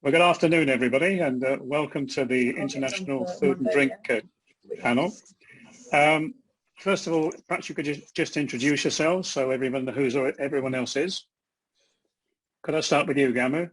Well, good afternoon, everybody, and welcome to the International Food and Drink panel. First of all, perhaps you could just introduce yourselves so everyone else is. Could I start with you, Gamu?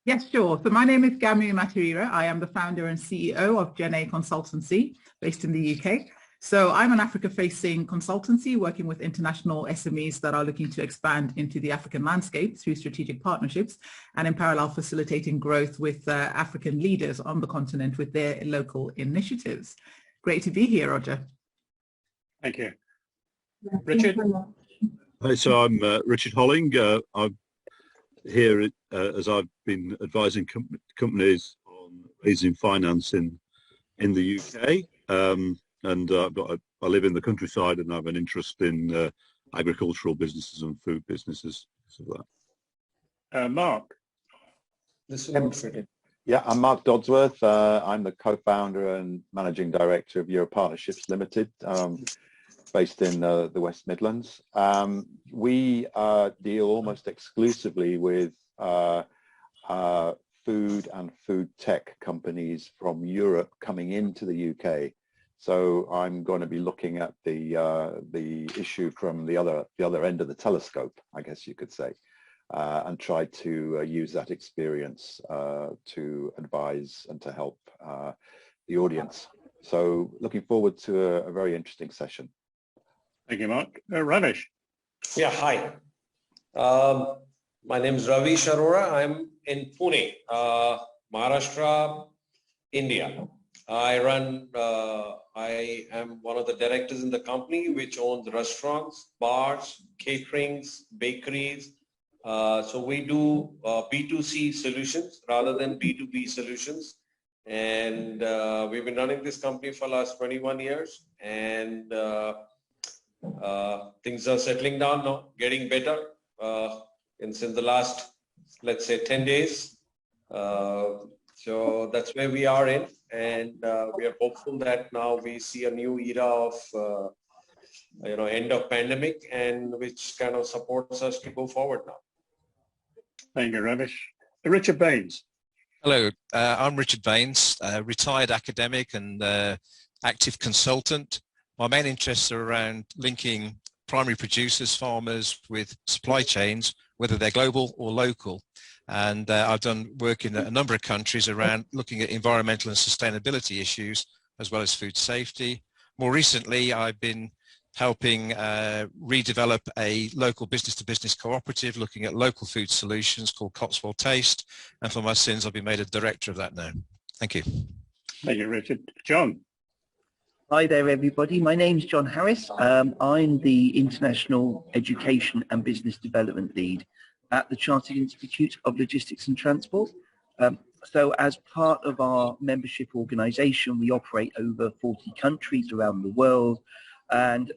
Yes, sure. So my name is Gamu Matarira. I am the founder and CEO of Gen A Consultancy based in the UK. So I'm an Africa-facing consultancy working with international SMEs that are looking to expand into the African landscape through strategic partnerships and in parallel facilitating growth with African leaders on the continent with their local initiatives. Great to be here, Roger. Thank you. Richard? Hi, so I'm Richard Holling. I'm here as I've been advising companies on raising finance in the UK. I live in the countryside and have an interest in agricultural businesses and food businesses. So Mark. Yeah, I'm Mark Dodsworth. I'm the co-founder and managing director of Euro Partnerships Limited, based in the West Midlands. We deal almost exclusively with food and food tech companies from Europe coming into the UK. So I'm going to be looking at the issue from the other end of the telescope, I guess you could say, and try to use that experience to advise and to help the audience. So looking forward to a very interesting session. Thank you, Mark. Ravish. Yeah, hi. My name is Ravish Arora. I'm in Pune, Maharashtra, India. I am one of the directors in the company which owns restaurants, bars, caterings, bakeries. So we do B2C solutions rather than B2B solutions. And we've been running this company for the last 21 years. And things are settling down now, getting better since the last, let's say, 10 days. So that's where we are in. And we are hopeful that now we see a new era of, end of pandemic, and which kind of supports us to go forward now. Thank you, Ravish. Richard Baines. Hello, I'm Richard Baines, retired academic and active consultant. My main interests are around linking primary producers, farmers with supply chains, whether they're global or local. And I've done work in a number of countries around looking at environmental and sustainability issues, as well as food safety. More recently, I've been helping redevelop a local business-to-business cooperative looking at local food solutions called Cotswold Taste. And for my sins, I've been made a director of that now. Thank you. Thank you, Richard. John. Hi there, everybody. My name's John Harris. I'm the International Education and Business Development Lead at the Chartered Institute of Logistics and Transport. So as part of our membership organisation, we operate over 40 countries around the world. And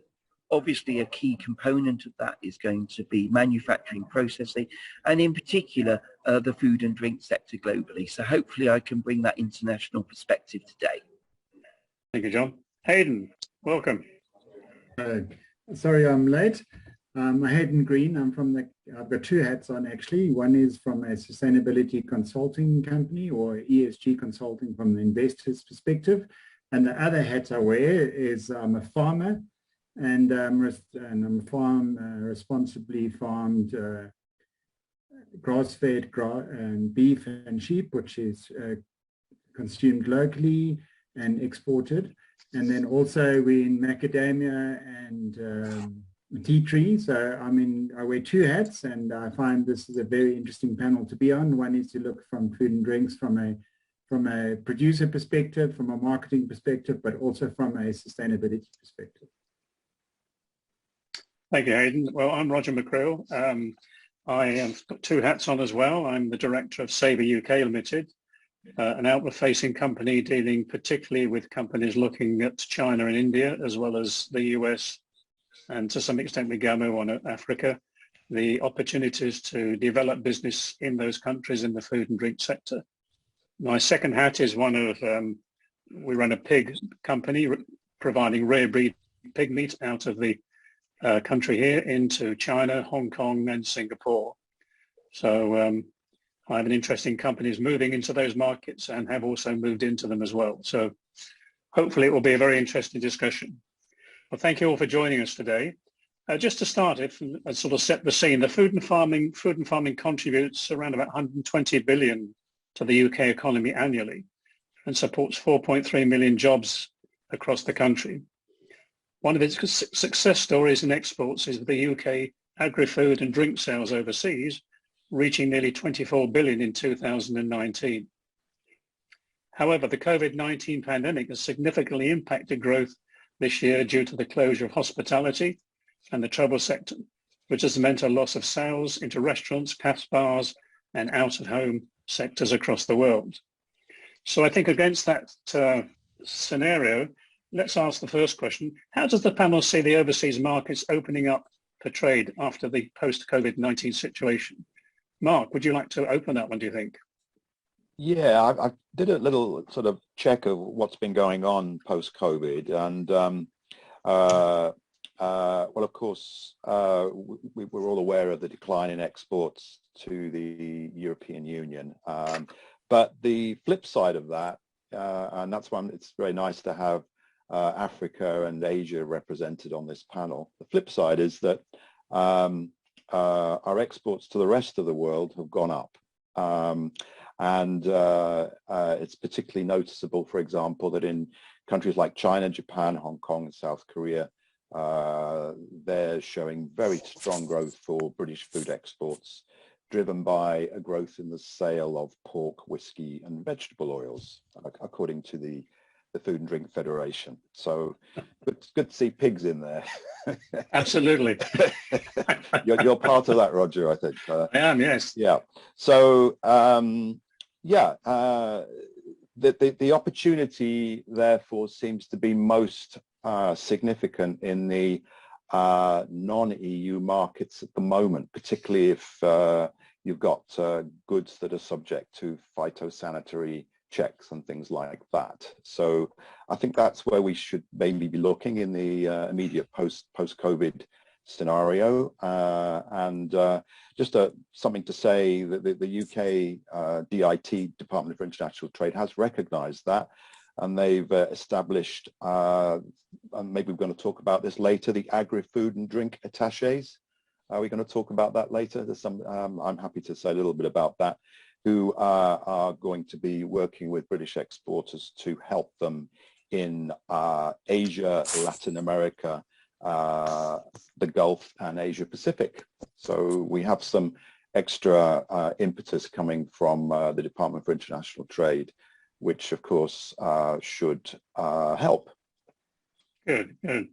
obviously a key component of that is going to be manufacturing, processing, and in particular, the food and drink sector globally. So hopefully I can bring that international perspective today. Thank you, John. Hayden, welcome. Sorry I'm late. Hayden Green. I've got two hats on actually. One is from a sustainability consulting company or ESG consulting from the investor's perspective. And the other hat I wear is I'm a farmer and I'm responsibly farmed grass-fed beef and sheep, which is consumed locally and exported. And then also we're in macadamia and tea tree. So I wear two hats, and I find this is a very interesting panel to be on. One is to look from food and drinks from a producer perspective, from a marketing perspective, but also from a sustainability perspective. Thank you, Hayden. Well, I'm Roger McCrill. I have got two hats on as well. I'm the director of Sabre UK Limited, an outward-facing company dealing particularly with companies looking at China and India, as well as the US, and to some extent with Gamu on Africa, the opportunities to develop business in those countries in the food and drink sector. My second hat is one of, we run a pig company providing rare breed pig meat out of the country here into China, Hong Kong and Singapore. So I have an interest in companies moving into those markets and have also moved into them as well. So hopefully it will be a very interesting discussion. Well, thank you all for joining us today. Just to start, if I sort of set the scene, the food and farming contributes around about 120 billion to the UK economy annually and supports 4.3 million jobs across the country. One of its success stories in exports is the UK agri-food and drink sales overseas, reaching nearly 24 billion in 2019. However, the COVID-19 pandemic has significantly impacted growth this year due to the closure of hospitality and the travel sector, which has meant a loss of sales into restaurants, cafes, bars, and out-of-home sectors across the world. So I think against that scenario, let's ask the first question. How does the panel see the overseas markets opening up for trade after the post-COVID-19 situation? Mark, would you like to open that one, do you think? Yeah, I did a little sort of check of what's been going on post-COVID, and well, of course, we're all aware of the decline in exports to the European Union. But the flip side of that, and that's why it's very nice to have Africa and Asia represented on this panel. The flip side is that our exports to the rest of the world have gone up. And it's particularly noticeable, for example, that in countries like China, Japan, Hong Kong, and South Korea, they're showing very strong growth for British food exports, driven by a growth in the sale of pork, whiskey, and vegetable oils, according to the Food and Drink Federation. So it's good to see pigs in there. Absolutely. You're part of that, Roger, I think. I am, yes. Yeah. So, the opportunity, therefore, seems to be most significant in the non-EU markets at the moment, particularly if you've got goods that are subject to phytosanitary checks and things like that. So I think that's where we should maybe be looking in the immediate post-COVID scenario. And just something to say that the UK DIT, Department for International Trade, has recognised that, and they've established, and maybe we're going to talk about this later, the agri-food and drink attaches. Are we going to talk about that later? There's some, I'm happy to say a little bit about that, who are going to be working with British exporters to help them in Asia, Latin America, the Gulf, and Asia Pacific. So we have some extra impetus coming from the Department for International Trade, which of course should help. Good, good.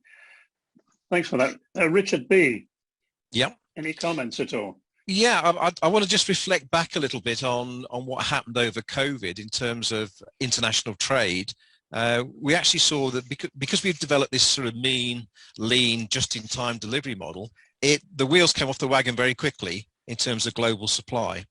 Thanks for that. Richard B. Yeah. Any comments at all? Yeah, I want to just reflect back a little bit on what happened over COVID in terms of international trade. We actually saw that because we've developed this sort of mean, lean, just-in-time delivery model, the wheels came off the wagon very quickly in terms of global supply.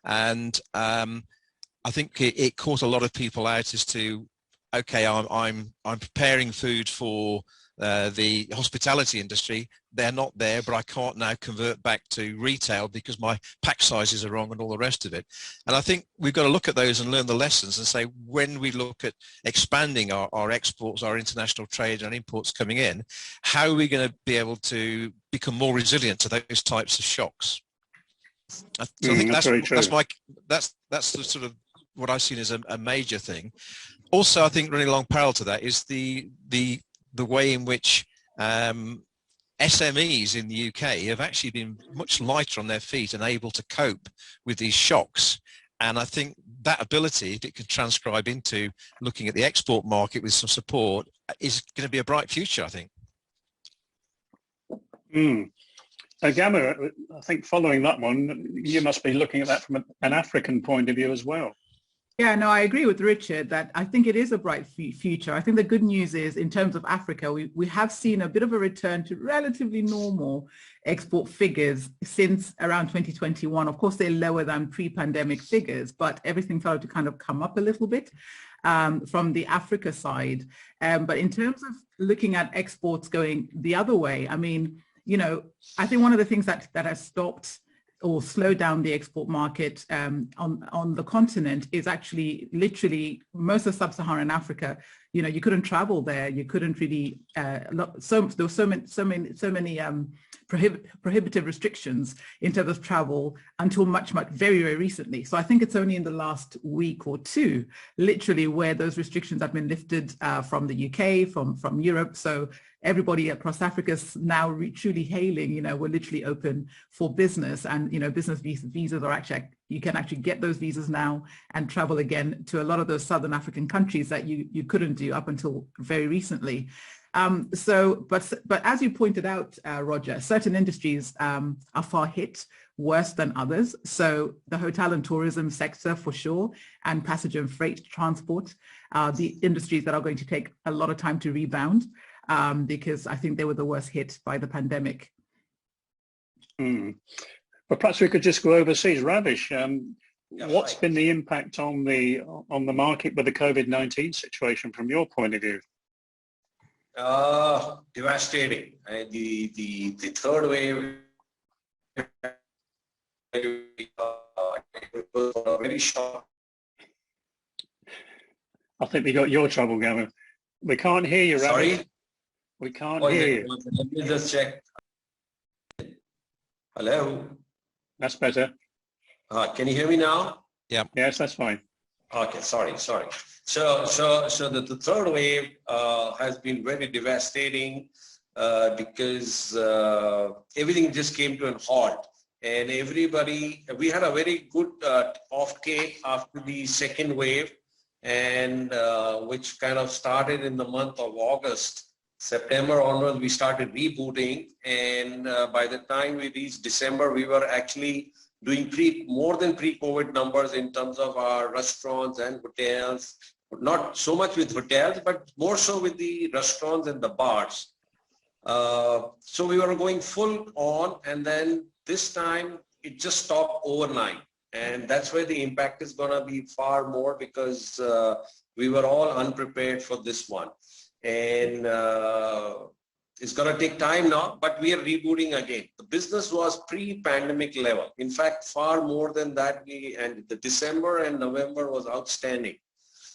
And I think it caught a lot of people out as to, okay, I'm preparing food for the hospitality industry. They're not there, but I can't now convert back to retail because my pack sizes are wrong and all the rest of it. And I think we've got to look at those and learn the lessons and say, when we look at expanding our exports, our international trade and imports coming in, how are we going to be able to become more resilient to those types of shocks? So I think that's the sort of what I've seen as a major thing. Also, I think running along parallel to that is the way in which SMEs in the UK have actually been much lighter on their feet and able to cope with these shocks. And I think that ability, if it could transcribe into looking at the export market with some support, is going to be a bright future, I think. Gamma, I think following that one, you must be looking at that from an African point of view as well. Yeah, no, I agree with Richard that I think it is a bright future. I think the good news is in terms of Africa, we have seen a bit of a return to relatively normal export figures since around 2021. Of course, they're lower than pre-pandemic figures, but everything started to kind of come up a little bit from the Africa side. But in terms of looking at exports going the other way, I mean, you know, I think one of the things that has stopped or slow down the export market on the continent is actually literally most of sub-Saharan Africa. You know, you couldn't travel there. You couldn't really. There were so many prohibitive restrictions in terms of travel until much very, very recently. So I think it's only in the last week or two, literally, where those restrictions have been lifted from the UK, from Europe. So everybody across Africa is now truly hailing, you know, we're literally open for business, and, you know, business visas are actually, you can actually get those visas now and travel again to a lot of those Southern African countries that you couldn't do up until very recently. But as you pointed out, Roger, certain industries are far hit worse than others. So the hotel and tourism sector for sure, and passenger and freight transport are the industries that are going to take a lot of time to rebound, because I think they were the worst hit by the pandemic. But perhaps we could just go overseas. Ravish, what's been the impact on the market with the COVID-19 situation from your point of view? Devastating. The third wave was very short. I think we got your trouble, Gavin. We can't hear you, Ravish. Sorry? We can't hear you. Let me just check. Hello? That's better. Can you hear me now? Yeah. Yes, that's fine. Okay, sorry. So the third wave has been very devastating because everything just came to a halt, and we had a very good offtake after the second wave, and which kind of started in the month of August. September onwards, we started rebooting, and by the time we reached December, we were actually doing more than pre-COVID numbers in terms of our restaurants and hotels. Not so much with hotels, but more so with the restaurants and the bars. So we were going full on, and then this time it just stopped overnight. And that's where the impact is going to be far more, because we were all unprepared for this one. And it's going to take time now, but we are rebooting again. The business was pre-pandemic level. In fact, far more than that. And the December and November was outstanding.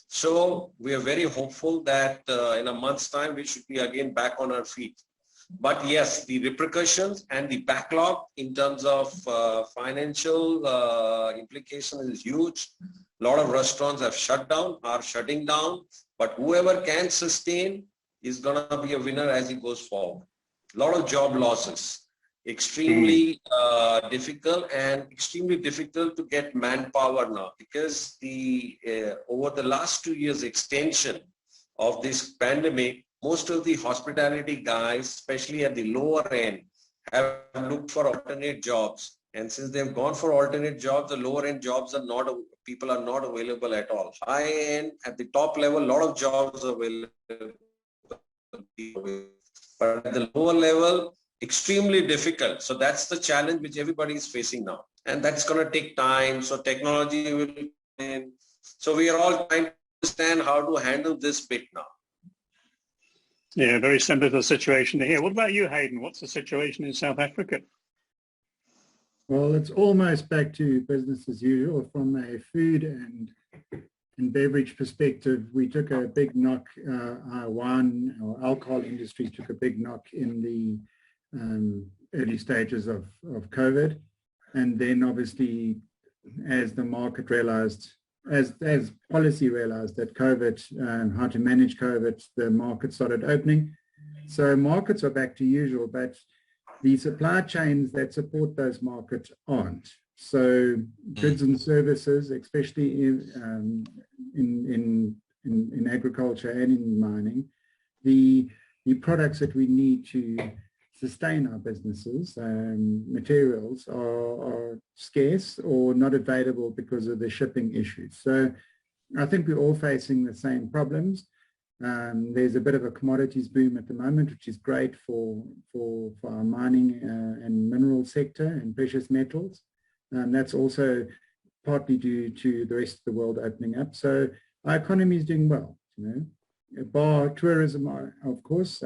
So we are very hopeful that in a month's time, we should be again back on our feet. But yes, the repercussions and the backlog in terms of financial implication is huge. A lot of restaurants have shut down, are shutting down, but whoever can sustain is going to be a winner as it goes forward. A lot of job losses, extremely difficult, and extremely difficult to get manpower now, because over the last 2 years extension of this pandemic, most of the hospitality guys, especially at the lower end, have looked for alternate jobs. And since they've gone for alternate jobs, the lower end jobs people are not available at all. High end, at the top level, a lot of jobs are available. But at the lower level, extremely difficult. So that's the challenge which everybody is facing now. And that's going to take time. So technology will come in. So we are all trying to understand how to handle this bit now. Yeah, very similar to the situation here. What about you, Hayden? What's the situation in South Africa? Well, it's almost back to business as usual from a food and beverage perspective. We took a big knock, our wine or alcohol industry took a big knock in the early stages of COVID. And then obviously, as the market realized, as policy realized that COVID, how to manage COVID, the market started opening. So markets are back to usual, but the supply chains that support those markets aren't. So goods and services, especially in agriculture and in mining, the products that we need to sustain our businesses, materials are scarce or not available because of the shipping issues. So I think we're all facing the same problems. There's a bit of a commodities boom at the moment, which is great for our mining and mineral sector and precious metals. That's also partly due to the rest of the world opening up. So our economy is doing well, bar tourism, of course.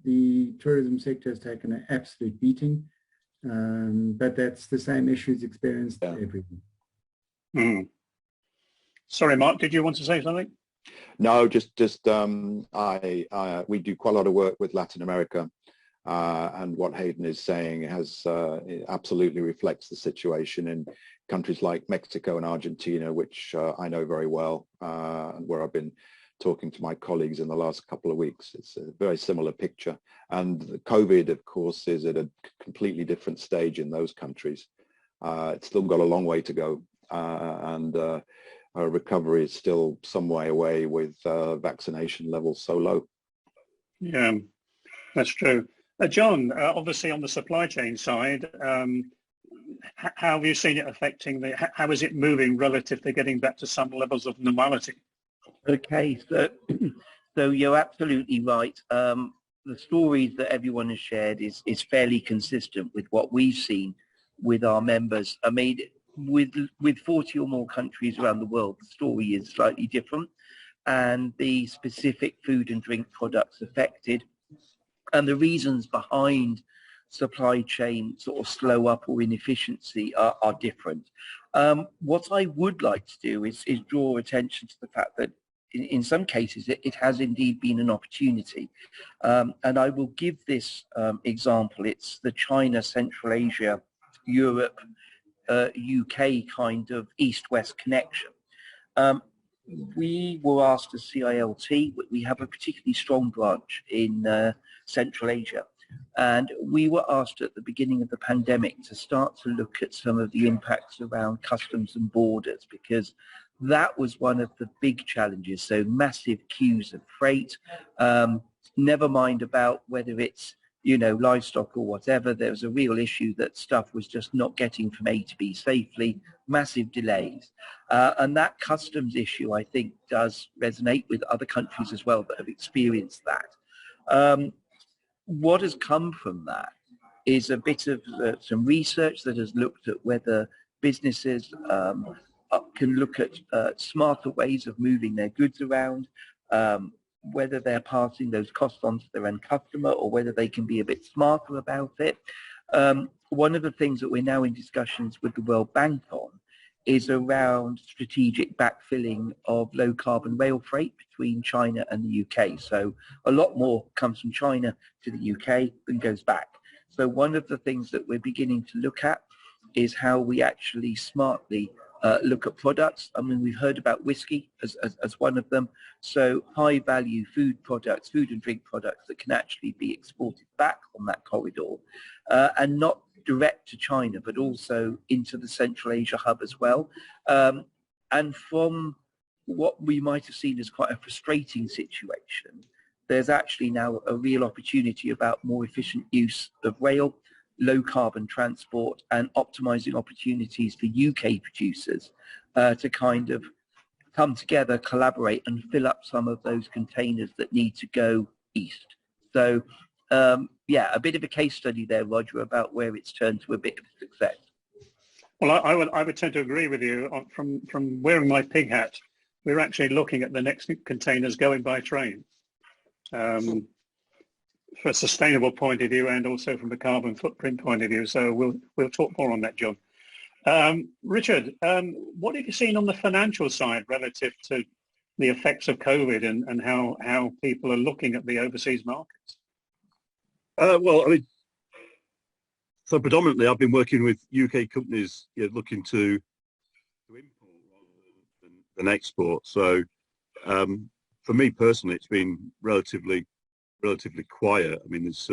The tourism sector has taken an absolute beating. but that's the same issues experienced everywhere. Mm. Sorry, Mark, did you want to say something? No, just we do quite a lot of work with Latin America, and what Hayden is saying has it absolutely reflects the situation in countries like Mexico and Argentina, which I know very well, and where I've been talking to my colleagues in the last couple of weeks. It's a very similar picture, and COVID, of course, is at a completely different stage in those countries. It's still got a long way to go, and recovery is still some way away with vaccination levels so low. Yeah, that's true. John, obviously on the supply chain side, how have you seen it affecting how is it moving relative to getting back to some levels of normality? Okay, so you're absolutely right. The stories that everyone has shared is fairly consistent with what we've seen with our members. I mean, with 40 or more countries around the world, the story is slightly different, and the specific food and drink products affected and the reasons behind supply chain sort of slow up or inefficiency are different. What I would like to do is draw attention to the fact that in some cases it has indeed been an opportunity. And I will give this example. It's the China, Central Asia, Europe, UK kind of east-west connection. We were asked as CILT, we have a particularly strong branch in Central Asia. And we were asked at the beginning of the pandemic to start to look at some of the impacts around customs and borders, because that was one of the big challenges. So massive queues of freight, never mind about whether it's, you know, livestock or whatever. There was a real issue that stuff was just not getting from A to B safely, massive delays. And that customs issue, I think, does resonate with other countries as well that have experienced that. What has come from that is a bit of some research that has looked at whether businesses can look at smarter ways of moving their goods around, whether they're passing those costs on to their end customer or whether they can be a bit smarter about it. One of the things that we're now in discussions with the World Bank on is around strategic backfilling of low carbon rail freight between China and the UK. So a lot more comes from China to the UK than goes back. So one of the things that we're beginning to look at is how we actually smartly look at products. I mean, we've heard about whiskey as one of them. So high value food products, food and drink products that can actually be exported back on that corridor and not direct to China, but also into the Central Asia hub as well. And from what we might have seen as quite a frustrating situation, there's actually now a real opportunity about more efficient use of rail, low carbon transport, and optimizing opportunities for UK producers to kind of come together, collaborate, and fill up some of those containers that need to go east. So yeah, a bit of a case study there, Roger, about where it's turned to a bit of success. Well, I would tend to agree with you. From wearing my pig hat, we're actually looking at the next containers going by train. From a sustainable point of view and also from a carbon footprint point of view. So we'll talk more on that, John. Richard, what have you seen on the financial side relative to the effects of COVID and how people are looking at the overseas markets? Well, I mean, so predominantly I've been working with UK companies, you know, looking to import rather than export. So for me personally, it's been relatively quiet. I mean, it's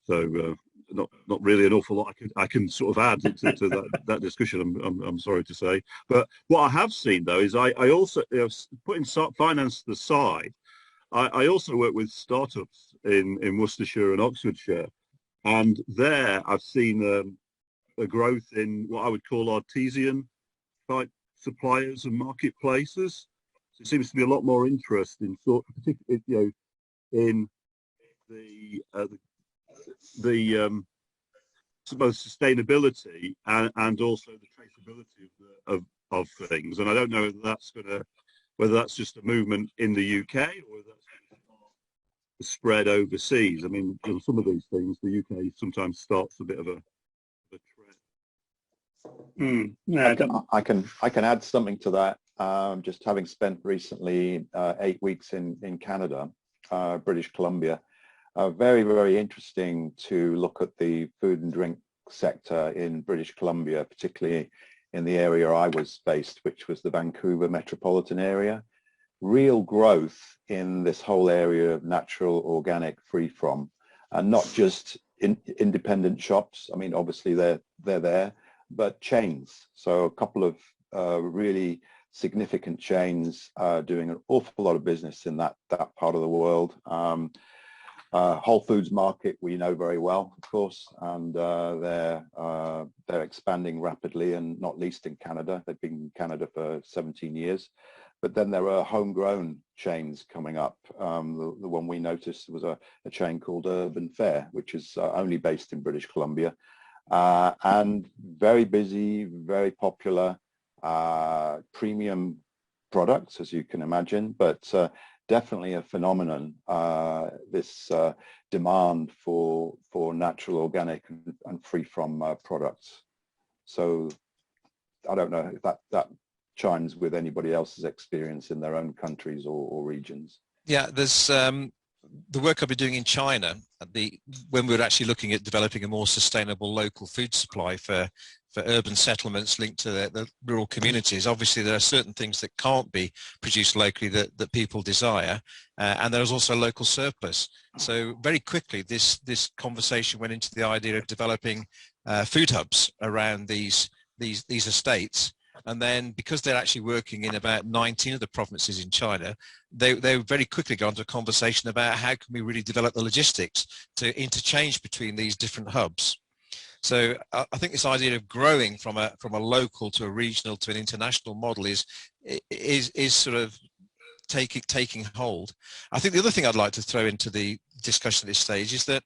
not really an awful lot I can sort of add to that discussion. I'm sorry to say, but what I have seen though is I also, you know, putting finance to the side, I also work with startups in Worcestershire and Oxfordshire, and there I've seen a growth in what I would call artesian type suppliers and marketplaces. So it seems to be a lot more interest in particularly, you know, in the both sustainability and also the traceability of things. And I don't know whether that's just a movement in the UK or whether that's spread overseas. I mean, you know, some of these things, the UK sometimes starts a bit of a trend. No, I can add something to that. Just having spent recently 8 weeks in Canada, British Columbia, very, very interesting to look at the food and drink sector in British Columbia, particularly in the area I was based, which was the Vancouver metropolitan area. Real growth in this whole area of natural, organic, free from, and not just independent shops. I mean, obviously they're there, but chains. So a couple of really significant chains doing an awful lot of business in that part of the world. Whole Foods Market we know very well, of course, and they're expanding rapidly, and not least in Canada. They've been in Canada for 17 years. But then there are homegrown chains coming up. The one we noticed was a chain called Urban Fare, which is only based in British Columbia, and very busy, very popular, premium products, as you can imagine, but definitely a phenomenon, this demand for natural, organic and free from products. So I don't know if that chimes with anybody else's experience in their own countries or regions. Yeah, there's the work I've been doing in China, when we were actually looking at developing a more sustainable local food supply for urban settlements linked to the rural communities. Obviously, there are certain things that can't be produced locally that people desire, and there's also local surplus. So very quickly, this conversation went into the idea of developing food hubs around these estates. And then, because they're actually working in about 19 of the provinces in China, they very quickly got into a conversation about how can we really develop the logistics to interchange between these different hubs. So I think this idea of growing from a local to a regional to an international model is sort of taking hold. I think the other thing I'd like to throw into the discussion at this stage is that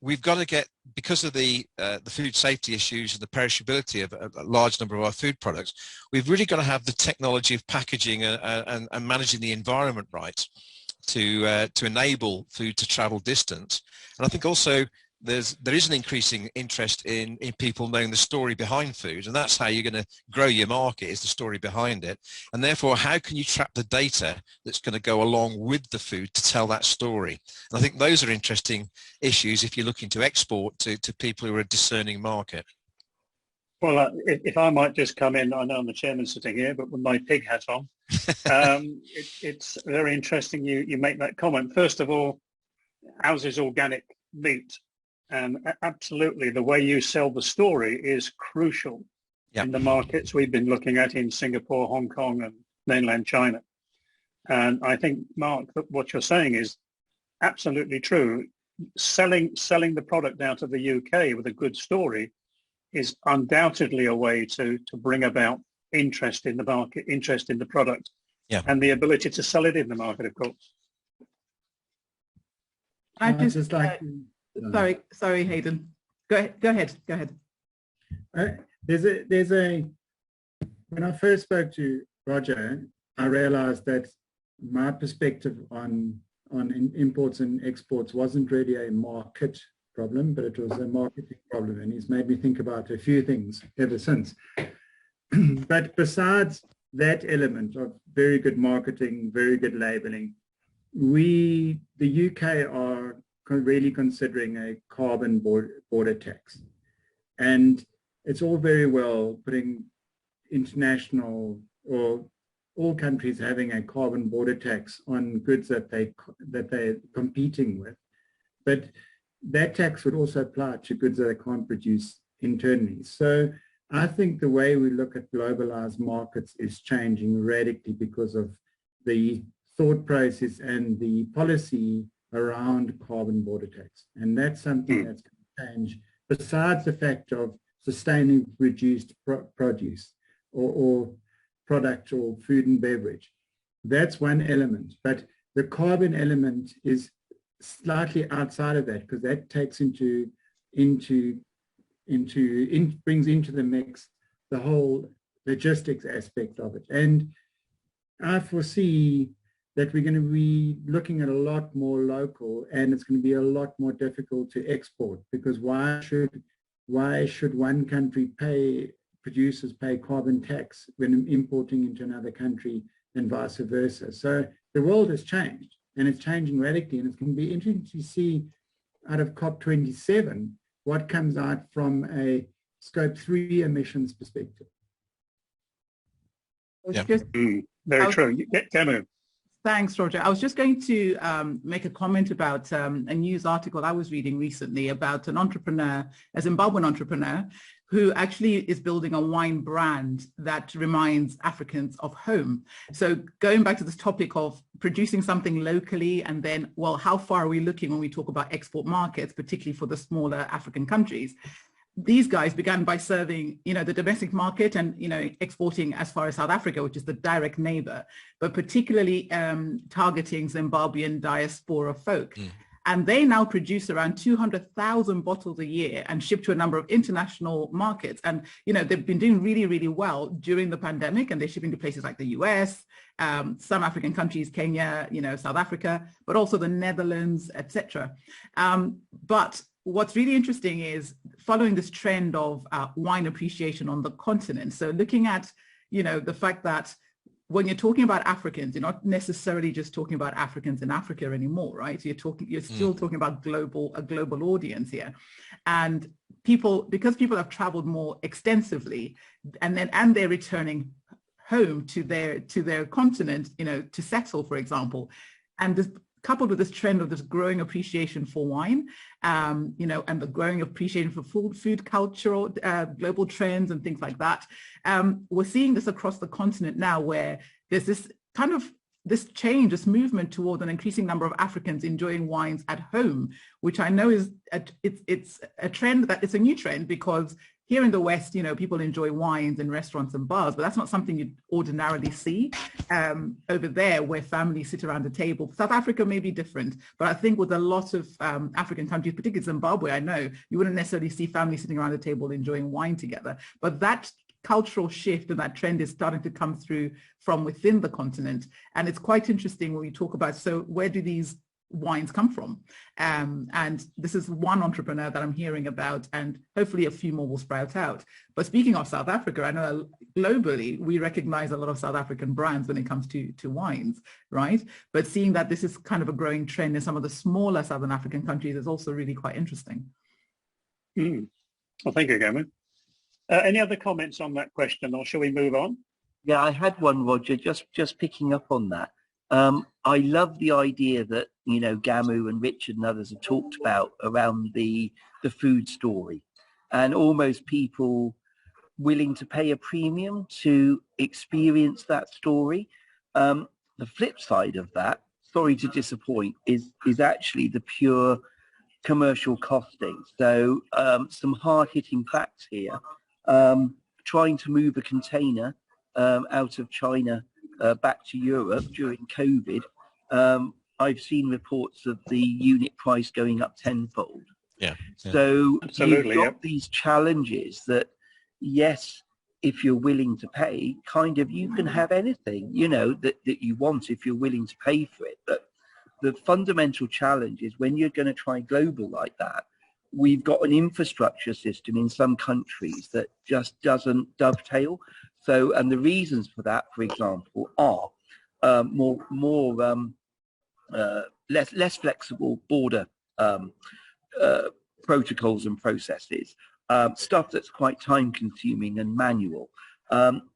we've got to get, because of the food safety issues and the perishability of a large number of our food products, we've really got to have the technology of packaging and managing the environment right to enable food to travel distance. And I think also there is an increasing interest in people knowing the story behind food, and that's how you're going to grow your market, is the story behind it. And therefore, how can you trap the data that's going to go along with the food to tell that story? And I think those are interesting issues if you're looking to export to people who are a discerning market. Well, if I might just come in, I know I'm the chairman sitting here, but with my pig hat on, it's very interesting you make that comment. First of all, ours is organic meat. And absolutely, the way you sell the story is crucial in the markets we've been looking at in Singapore, Hong Kong, and mainland China. And I think, Mark, that what you're saying is absolutely true. Selling the product out of the UK with a good story is undoubtedly a way to bring about interest in the market, interest in the product, and the ability to sell it in the market, of course. I just like. Sorry, Hayden. Go ahead. When I first spoke to Roger, I realized that my perspective on imports and exports wasn't really a market problem, but it was a marketing problem. And he's made me think about a few things ever since. But besides that element of very good marketing, very good labeling, the UK are really considering a carbon border tax. And it's all very well putting international or all countries having a carbon border tax on goods that they're competing with. But that tax would also apply to goods that they can't produce internally. So I think the way we look at globalized markets is changing radically because of the thought process and the policy around carbon border tax. And that's something that's going to change, besides the fact of sustainably produced produce or product or food and beverage. That's one element. But the carbon element is slightly outside of that, because that takes brings into the mix the whole logistics aspect of it. And I foresee that we're going to be looking at a lot more local, and it's going to be a lot more difficult to export, because why should one country producers pay carbon tax when importing into another country and vice versa? So the world has changed, and it's changing radically, and it's going to be interesting to see out of COP27 what comes out from a Scope 3 emissions perspective. Yeah. Very true. Gamu. Thanks, Roger. I was just going to make a comment about a news article I was reading recently about an entrepreneur, a Zimbabwean entrepreneur, who actually is building a wine brand that reminds Africans of home. So going back to this topic of producing something locally, and then, well, how far are we looking when we talk about export markets, particularly for the smaller African countries? These guys began by serving, the domestic market and, exporting as far as South Africa, which is the direct neighbor, but particularly targeting Zimbabwean diaspora folk. And they now produce around 200,000 bottles a year and ship to a number of international markets. And, they've been doing really, really well during the pandemic, and they're shipping to places like the US, some African countries, Kenya, South Africa, but also the Netherlands, etc. But what's really interesting is following this trend of wine appreciation on the continent. So looking at, the fact that when you're talking about Africans, you're not necessarily just talking about Africans in Africa anymore, right? You're still talking about a global audience here. And because people have traveled more extensively, and they're returning home to their continent, to settle, for example. And this, coupled with this trend of this growing appreciation for wine, and the growing appreciation for food cultural, global trends and things like that, we're seeing this across the continent now, where there's this kind of this change, this movement toward an increasing number of Africans enjoying wines at home, which I know is it's a trend that it's a new trend, because here in the West, people enjoy wines in restaurants and bars, but that's not something you'd ordinarily see over there, where families sit around the table. South Africa may be different, but I think with a lot of African countries, particularly Zimbabwe, I know you wouldn't necessarily see families sitting around the table enjoying wine together. But that cultural shift and that trend is starting to come through from within the continent. And it's quite interesting when we talk about, so where do these wines come from? And this is one entrepreneur that I'm hearing about, and hopefully a few more will sprout out. But speaking of South Africa, I know globally we recognize a lot of South African brands when it comes to wines, right? But seeing that this is kind of a growing trend in some of the smaller Southern African countries is also really quite interesting. Well, thank you, Gamu. Any other comments on that question, or shall we move on? Yeah, I had one, Roger, just picking up on that. I love the idea that, Gamu and Richard and others have talked about around the food story, and almost people willing to pay a premium to experience that story. The flip side of that, sorry to disappoint, is actually the pure commercial costing. So some hard-hitting facts here. Trying to move a container out of China back to Europe during COVID, I've seen reports of the unit price going up tenfold. Yeah. So absolutely, you've got these challenges that, yes, if you're willing to pay, kind of you can have anything, that you want if you're willing to pay for it. But the fundamental challenge is when you're going to try global like that, we've got an infrastructure system in some countries that just doesn't dovetail. So, and the reasons for that, for example, are less flexible border protocols and processes, stuff that's quite time consuming and manual,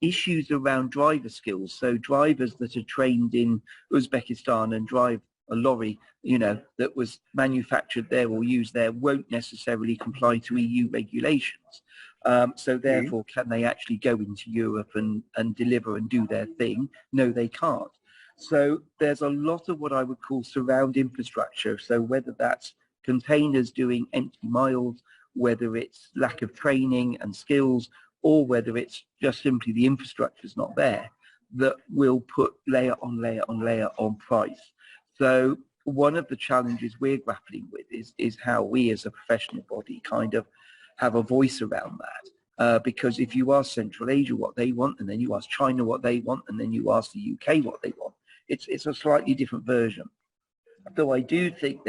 issues around driver skills. So drivers that are trained in Uzbekistan and drive a lorry, that was manufactured there or used there won't necessarily comply to EU regulations. So therefore, can they actually go into Europe and deliver and do their thing? No, they can't. So there's a lot of what I would call surround infrastructure. So whether that's containers doing empty miles, whether it's lack of training and skills, or whether it's just simply the infrastructure is not there, that will put layer on layer on layer on price. So one of the challenges we're grappling with is how we as a professional body kind of have a voice around that. Because if you ask Central Asia what they want, and then you ask China what they want, and then you ask the UK what they want, it's a slightly different version. Though I do think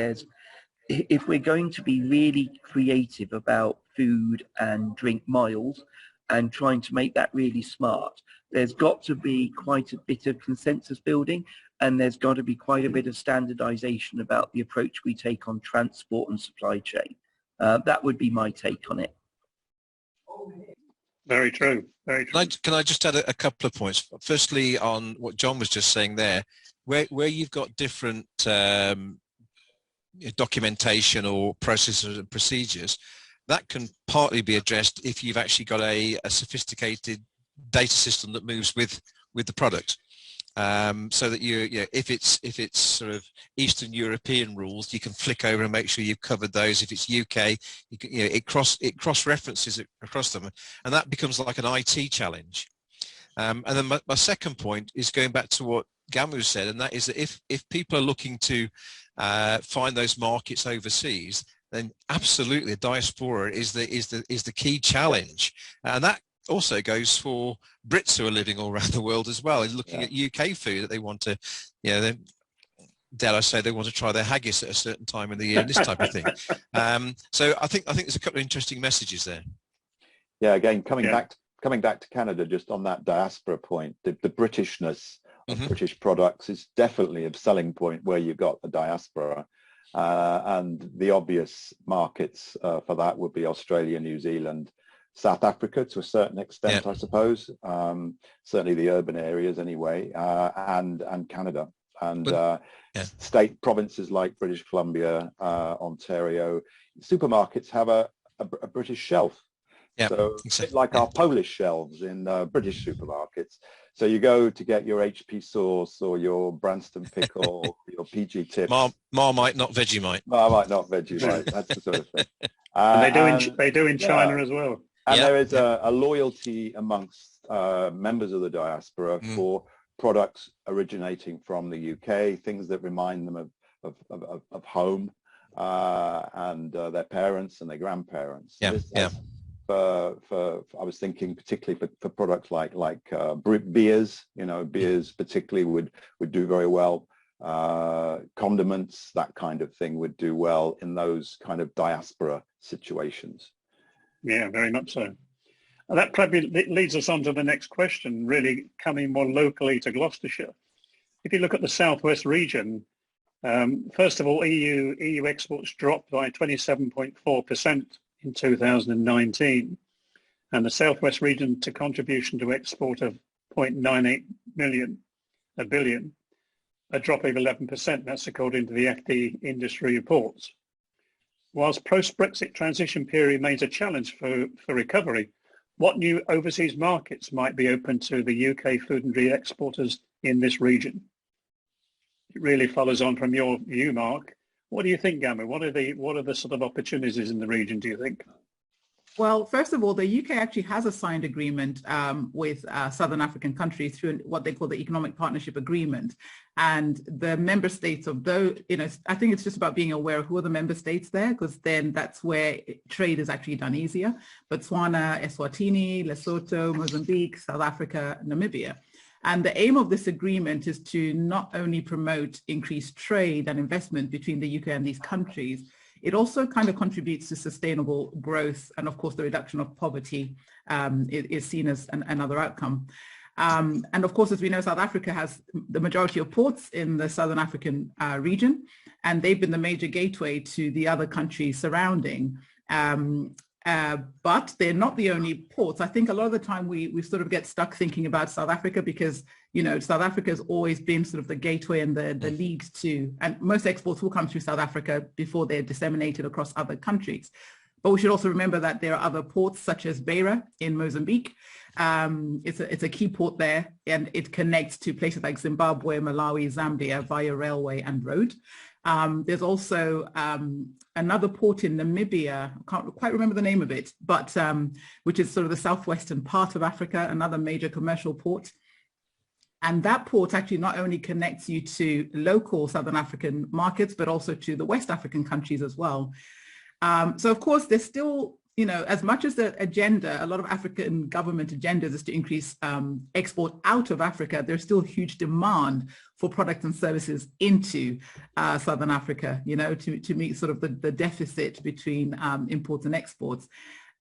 if we're going to be really creative about food and drink miles and trying to make that really smart, there's got to be quite a bit of consensus building, and there's got to be quite a bit of standardization about the approach we take on transport and supply chain. That would be my take on it. Very true. Very true. Can I just add a couple of points? Firstly, on what John was just saying there, where you've got different documentation or processes and procedures, that can partly be addressed if you've actually got a sophisticated data system that moves with the product. So that if it's sort of Eastern European rules, you can flick over and make sure you've covered those. If it's UK, it cross references across them, and that becomes like an IT challenge. And then my second point is going back to what Gamu said, and that is that if people are looking to find those markets overseas, then absolutely the diaspora is the key challenge, and that also goes for Brits who are living all around the world as well, is looking at UK food that they want to, dare I say, they want to try their haggis at a certain time of the year and this type of thing. So I think there's a couple of interesting messages there. Yeah, again, coming back to Canada, just on that diaspora point, the Britishness of British products is definitely a selling point where you've got the diaspora. And the obvious markets for that would be Australia, New Zealand, South Africa to a certain extent, I suppose. Certainly the urban areas anyway, and Canada. And state provinces like British Columbia, Ontario, supermarkets have a British shelf. So exactly. Like our Polish shelves in British supermarkets. So you go to get your HP sauce or your Branston pickle, your PG tips. Marmite, not Vegemite. Marmite, not Vegemite. That's the sort of thing. And they do in China as well. And there is a loyalty amongst members of the diaspora for products originating from the UK, things that remind them of home and their parents and their grandparents. I was thinking particularly for products like beers, beers particularly would do very well. Condiments, that kind of thing would do well in those kind of diaspora situations. Yeah, very much so. And that probably leads us on to the next question, really coming more locally to Gloucestershire. If you look at the Southwest region, first of all, EU exports dropped by 27.4% in 2019, and the Southwest region to contribution to export of 0.98 billion, a drop of 11%. That's according to the FD industry reports. Whilst post-Brexit transition period remains a challenge for recovery, what new overseas markets might be open to the UK food and drink exporters in this region? It really follows on from your view, Mark. What do you think, Gamu? What are the sort of opportunities in the region, do you think? Well, first of all, the UK actually has a signed agreement with Southern African countries through what they call the Economic Partnership Agreement. And the member states of those, I think it's just about being aware of who are the member states there, because then that's where trade is actually done easier. Botswana, Eswatini, Lesotho, Mozambique, South Africa, Namibia. And the aim of this agreement is to not only promote increased trade and investment between the UK and these countries, it also kind of contributes to sustainable growth, and of course the reduction of poverty is seen as another outcome. And of course, as we know, South Africa has the majority of ports in the Southern African region, and they've been the major gateway to the other countries surrounding. But they're not the only ports. I think a lot of the time we sort of get stuck thinking about South Africa because, South Africa has always been sort of the gateway and the lead to, and most exports will come through South Africa before they're disseminated across other countries. But we should also remember that there are other ports such as Beira in Mozambique. It's a key port there, and it connects to places like Zimbabwe, Malawi, Zambia via railway and road. There's also another port in Namibia, I can't quite remember the name of it, but which is sort of the southwestern part of Africa, another major commercial port. And that port actually not only connects you to local Southern African markets, but also to the West African countries as well. So of course, there's still you know, as much as the agenda, a lot of African government agendas is to increase export out of Africa, there's still huge demand for products and services into Southern Africa, you know, to meet sort of the deficit between imports and exports.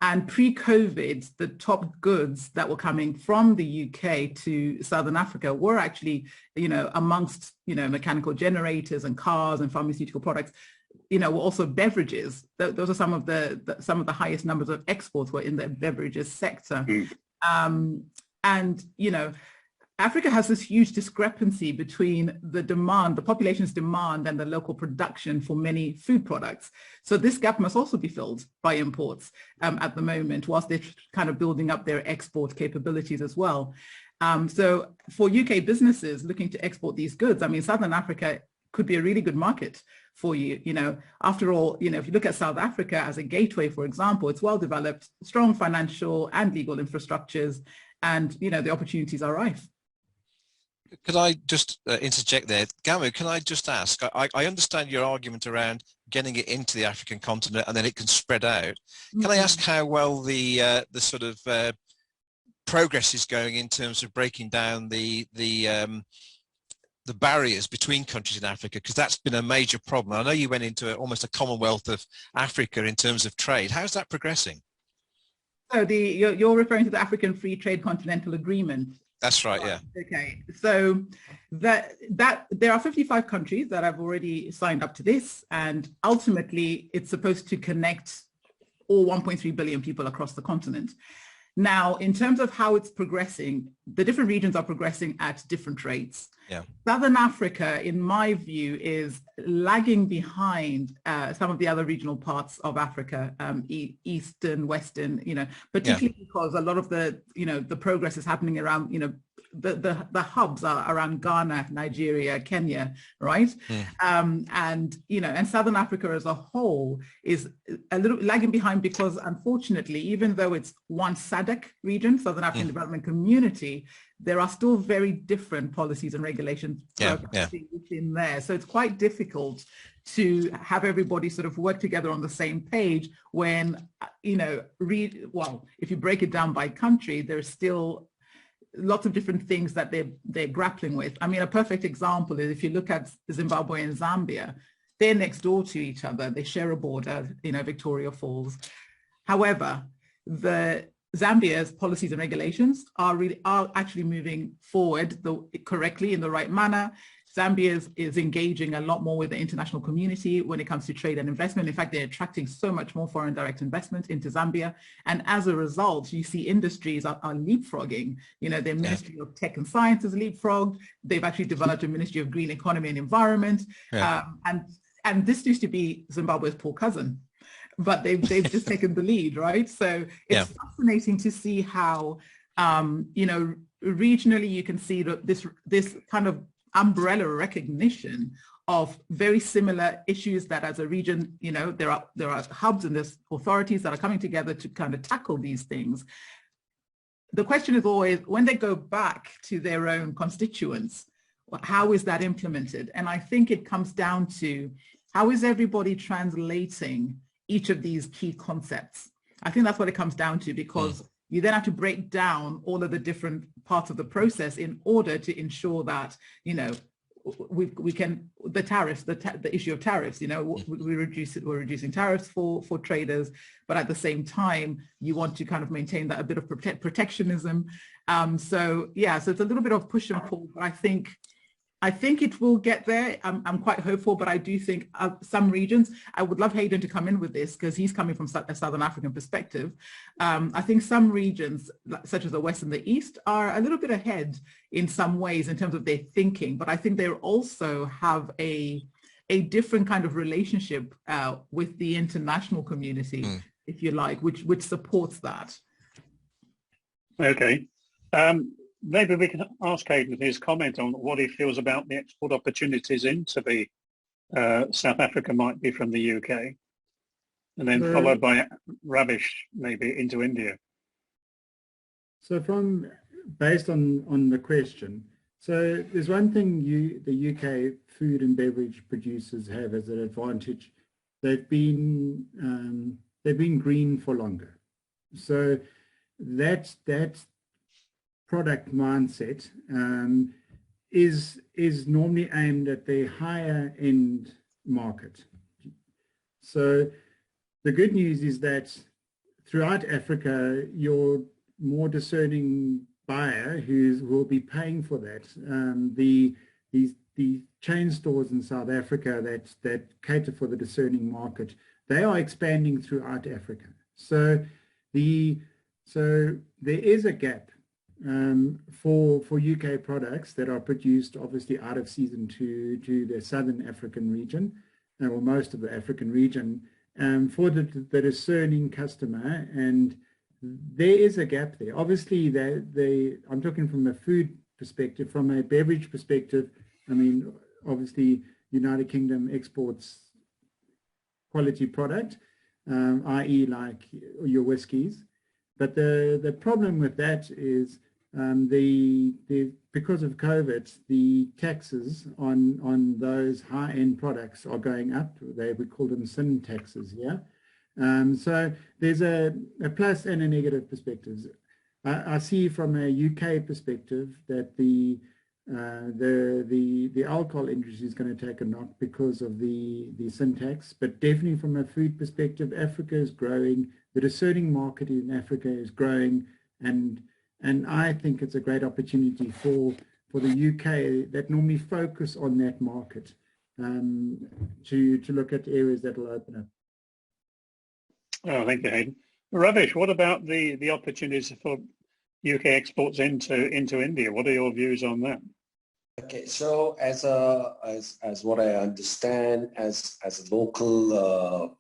And pre-COVID, the top goods that were coming from the UK to Southern Africa were actually, you know, amongst, you know, mechanical generators and cars and pharmaceutical products, you know, were also beverages. Those are some of the highest numbers of exports were in the beverages sector. And, you know, Africa has this huge discrepancy between the demand, the population's demand and the local production for many food products. So this gap must also be filled by imports at the moment, whilst they're kind of building up their export capabilities as well. So for UK businesses looking to export these goods, I mean, Southern Africa could be a really good market for you. You know, after all, you know, if you look at South Africa as a gateway, for example, it's well developed, strong financial and legal infrastructures, and, you know, the opportunities are rife. Could I just interject there? Gamu, can I just ask, I understand your argument around getting it into the African continent and then it can spread out. Can I ask how well the sort of progress is going in terms of breaking down the barriers between countries in Africa? Because that's been a major problem. I know you went into almost a Commonwealth of Africa in terms of trade. How's that progressing? So you're referring to the African Free Trade Continental Agreement. That's right, yeah. Okay, so that there are 55 countries that have already signed up to this, and ultimately it's supposed to connect all 1.3 billion people across the continent. Now, in terms of how it's progressing, the different regions are progressing at different rates. Yeah. Southern Africa, in my view, is lagging behind some of the other regional parts of Africa, Eastern, Western, you know, particularly because a lot of the, you know, the progress is happening around, you know, the hubs are around Ghana, Nigeria, Kenya, right? And, you know, and Southern Africa as a whole is a little lagging behind because, unfortunately, even though it's one SADC region, Southern African Development Community, there are still very different policies and regulations within there. So it's quite difficult to have everybody sort of work together on the same page when, you know, if you break it down by country, there's still lots of different things that they're grappling with. I mean, a perfect example is if you look at Zimbabwe and Zambia, they're next door to each other. They share a border, you know, Victoria Falls. However, Zambia's policies and regulations are actually moving forward correctly in the right manner. Zambia is engaging a lot more with the international community when it comes to trade and investment. In fact, they're attracting so much more foreign direct investment into Zambia. And as a result, you see industries are leapfrogging. You know, their Ministry of Tech and Science is leapfrogged. They've actually developed a Ministry of Green Economy and Environment. And this used to be Zimbabwe's poor cousin, but they've just taken the lead, right? So it's fascinating to see how, you know, regionally you can see that this kind of umbrella recognition of very similar issues that as a region, you know, there are hubs and there's authorities that are coming together to kind of tackle these things. The question is always, when they go back to their own constituents, how is that implemented? And I think it comes down to how is everybody translating each of these key concepts? I think that's what it comes down to, because you then have to break down all of the different parts of the process in order to ensure that, you know, we can, the tariffs, the issue of tariffs, you know, we're reducing tariffs for traders, but at the same time, you want to kind of maintain that a bit of protectionism. So yeah, so it's a little bit of push and pull, but I think it will get there. I'm quite hopeful, but I do think some regions, I would love Hayden to come in with this because he's coming from a Southern African perspective. I think some regions, such as the West and the East, are a little bit ahead in some ways in terms of their thinking, but I think they also have a different kind of relationship with the international community, if you like, which supports that. Okay. Maybe we can ask Hayden his comment on what he feels about the export opportunities into the South Africa might be from the UK, and then followed by Ravish maybe into India. So based on the question, so there's one thing the UK food and beverage producers have as an advantage. They've been they've been green for longer. So that product mindset is normally aimed at the higher end market. So the good news is that throughout Africa, your more discerning buyer who will be paying for that, the chain stores in South Africa that cater for the discerning market, they are expanding throughout Africa. So there is a gap for UK products that are produced obviously out of season to the Southern African region, or most of the African region, for the discerning customer, and there is a gap there. Obviously, I'm talking from a food perspective. From a beverage perspective, I mean, obviously, United Kingdom exports quality product, i.e. like your whiskies. But the problem with that is because of COVID, the taxes on those high-end products are going up. We call them sin taxes, yeah? So there's a plus and a negative perspective. I see from a UK perspective that the alcohol industry is going to take a knock because of the sin tax, but definitely from a food perspective, Africa is growing. The discerning market in Africa is growing, and I think it's a great opportunity for the UK that normally focus on that market to look at areas that will open up. Oh, thank you, Hayden. Ravish, what about the opportunities for UK exports into India? What are your views on that? Okay, so as what I understand, as a local,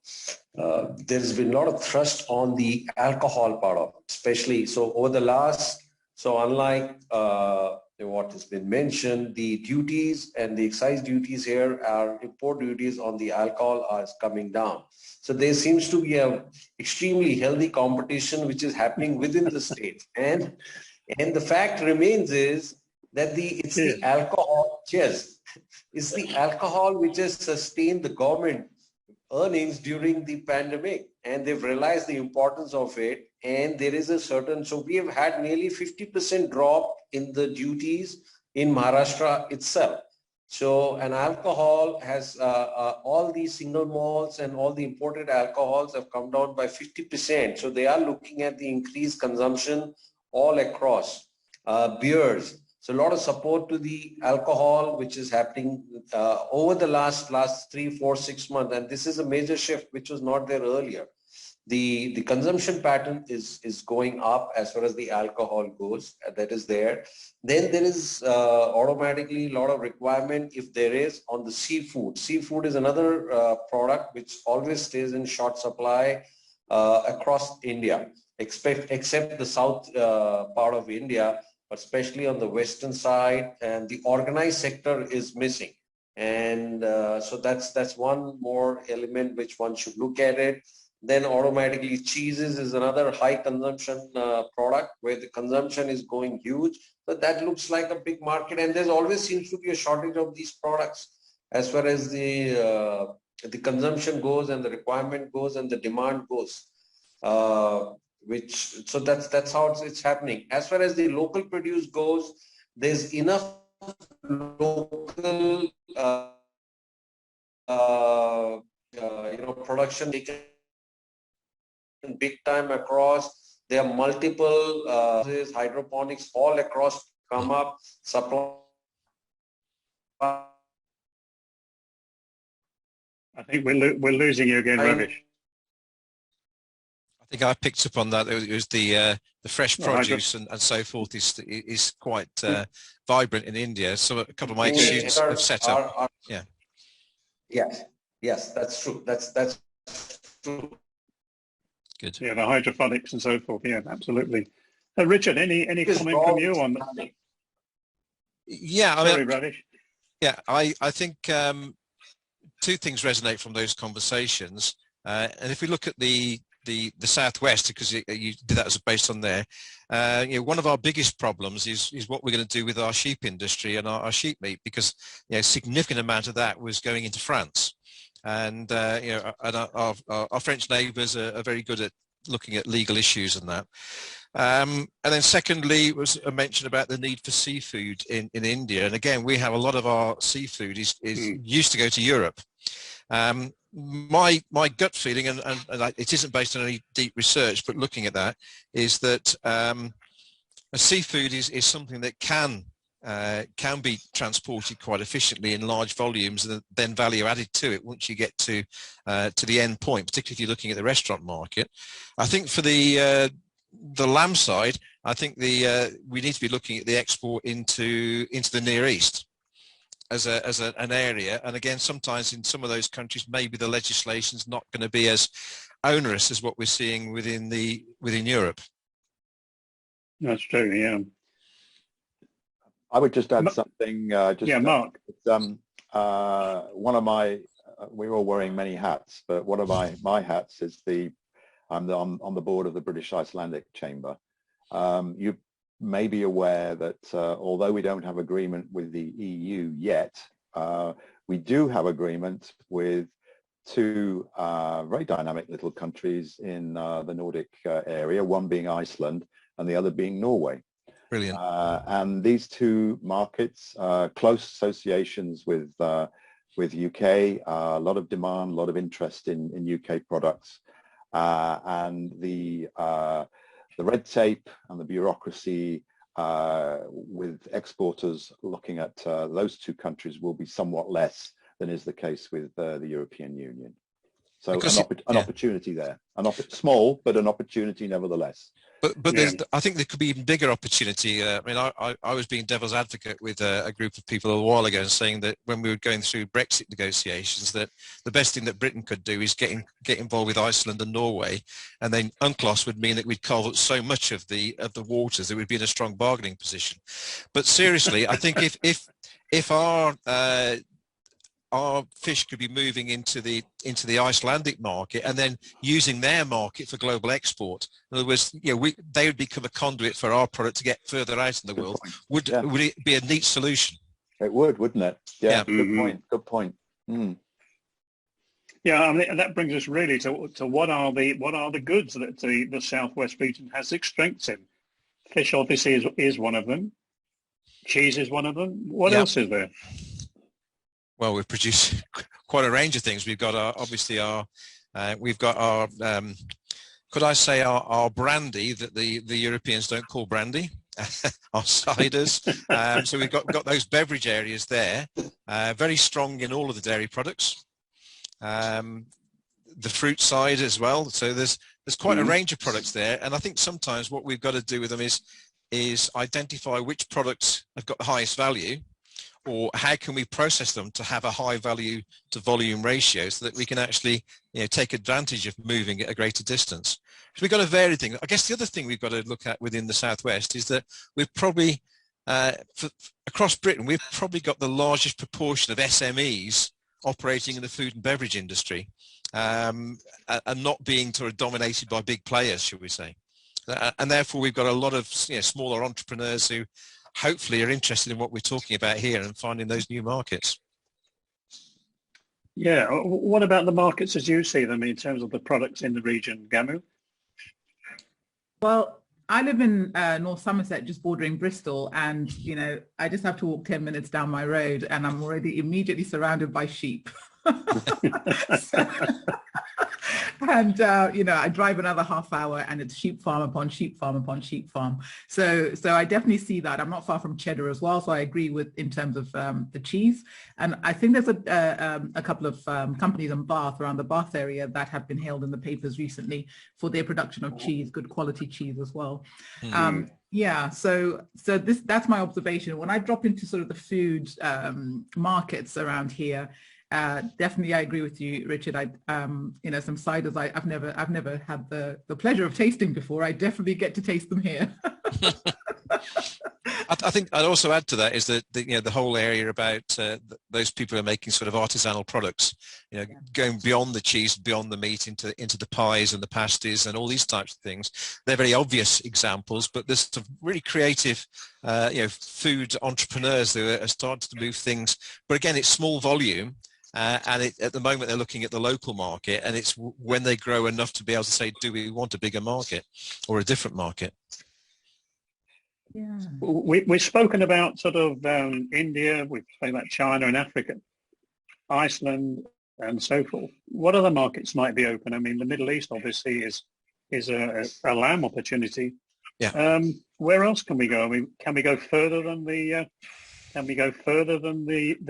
there's been a lot of thrust on the alcohol part of it, especially. So over the last, unlike what has been mentioned, the duties and the excise duties here are import duties on the alcohol are coming down. So there seems to be a extremely healthy competition which is happening within the state, and the fact remains is that it's the alcohol, it's the alcohol which has sustained the government earnings during the pandemic, and they've realized the importance of it. And there is a certain, so we have had nearly 50% drop in the duties in Maharashtra itself. So an alcohol has all these single malts and all the imported alcohols have come down by 50%. So they are looking at the increased consumption all across. Beers. So a lot of support to the alcohol, which is happening over the last 3, 4, 6 months. And this is a major shift, which was not there earlier. The consumption pattern is going up as far as the alcohol goes. That is there. Then there is automatically a lot of requirement, if there is, on the seafood. Seafood is another product which always stays in short supply across India, except the south part of India, but especially on the western side, and the organized sector is missing. And so that's one more element which one should look at it. Then automatically cheeses is another high consumption product where the consumption is going huge. So that looks like a big market, and there's always seems to be a shortage of these products as far as the consumption goes and the requirement goes and the demand goes. So that's how it's happening. As far as the local produce goes, there's enough local production taken big time across. There are multiple hydroponics all across come up, supply. I think we're losing you again, Ravish. I think I picked up on that. It was the fresh produce and so forth is quite vibrant in India. So a couple of my students have set up. Yes, that's true. That's true. Good. Yeah, the hydroponics and so forth. Yeah, absolutely. Richard, any comment from you on that? Yeah, Sorry, Ravish. Yeah, I think two things resonate from those conversations. And if we look at the Southwest, because you did that as based on there, one of our biggest problems is what we're going to do with our sheep industry and our sheep meat, because a significant amount of that was going into France. and and our French neighbours are very good at looking at legal issues and that. And then secondly was a mention about the need for seafood in India. And again, we have a lot of our seafood is used to go to Europe. My gut feeling, and it isn't based on any deep research, but looking at that, is that seafood is something that can be transported quite efficiently in large volumes, and then value added to it once you get to the end point, particularly if you're looking at the restaurant market. I think for the lamb side, I think we need to be looking at the export into the Near East as an area. And again, sometimes in some of those countries, maybe the legislation's not going to be as onerous as what we're seeing within Europe. That's true, yeah. I would just add something. Mark. One of my, we're all wearing many hats, but one of my hats is I'm on the board of the British Icelandic Chamber. You may be aware that although we don't have agreement with the EU yet, we do have agreement with two very dynamic little countries in the Nordic area, one being Iceland and the other being Norway. Brilliant. And these two markets, close associations with UK, a lot of demand, a lot of interest in UK products, and the red tape and the bureaucracy with exporters looking at those two countries will be somewhat less than is the case with the European Union. So an opportunity there, small, but an opportunity nevertheless. But I think there could be even bigger opportunity. I mean, I was being devil's advocate with a group of people a while ago and saying that when we were going through Brexit negotiations, that the best thing that Britain could do is get involved with Iceland and Norway, and then UNCLOS would mean that we'd carve up so much of the waters that we'd be in a strong bargaining position. But seriously, I think if our fish could be moving into the Icelandic market and then using their market for global export. In other words, they would become a conduit for our product to get further out in the world. Would it be a neat solution? It would, wouldn't it? Yeah. Good point. Mm. Yeah, I mean, that brings us really to what are the goods that the Southwest region has its strengths in. Fish obviously is one of them. Cheese is one of them. What else is there? Well, we produce quite a range of things. We've got our could I say our brandy that the Europeans don't call brandy, our ciders. So we've got those beverage areas there, very strong in all of the dairy products. The fruit side as well. So there's quite a range of products there. And I think sometimes what we've got to do with them is identify which products have got the highest value, or how can we process them to have a high value to volume ratio so that we can actually take advantage of moving at a greater distance. So we've got a varied thing. I guess the other thing we've got to look at within the Southwest is that we've probably, across Britain, we've probably got the largest proportion of SMEs operating in the food and beverage industry, and not being sort of dominated by big players, should we say. And therefore we've got a lot of smaller entrepreneurs who hopefully are interested in what we're talking about here and finding those new markets. Yeah, what about the markets as you see them in terms of the products in the region, Gamu? Well, I live in North Somerset, just bordering Bristol, and I just have to walk 10 minutes down my road and I'm already immediately surrounded by sheep. And I drive another half hour and it's sheep farm upon sheep farm upon sheep farm. So I definitely see that. I'm not far from Cheddar as well, so I agree with in terms of the cheese. And I think there's a couple of companies in Bath, around the Bath area, that have been hailed in the papers recently for their production of cheese, good quality cheese as well. Yeah, so that's my observation. When I drop into sort of the food markets around here, definitely I agree with you, Richard. Some ciders I've never had the pleasure of tasting before. I definitely get to taste them here. I think I'd also add to that is that the whole area about those people who are making sort of artisanal products, going beyond the cheese, beyond the meat, into the pies and the pasties and all these types of things. They're very obvious examples, but there's some really creative food entrepreneurs who are starting to move things. But again, it's small volume. at the moment they're looking at the local market, and it's when they grow enough to be able to say, do we want a bigger market or a different market? Yeah. We've spoken about sort of India, we've spoken about China and Africa, Iceland and so forth. What other markets might be open? I mean, the Middle East obviously is a lamb opportunity. Yeah. Where else can we go? I mean, can we go further than the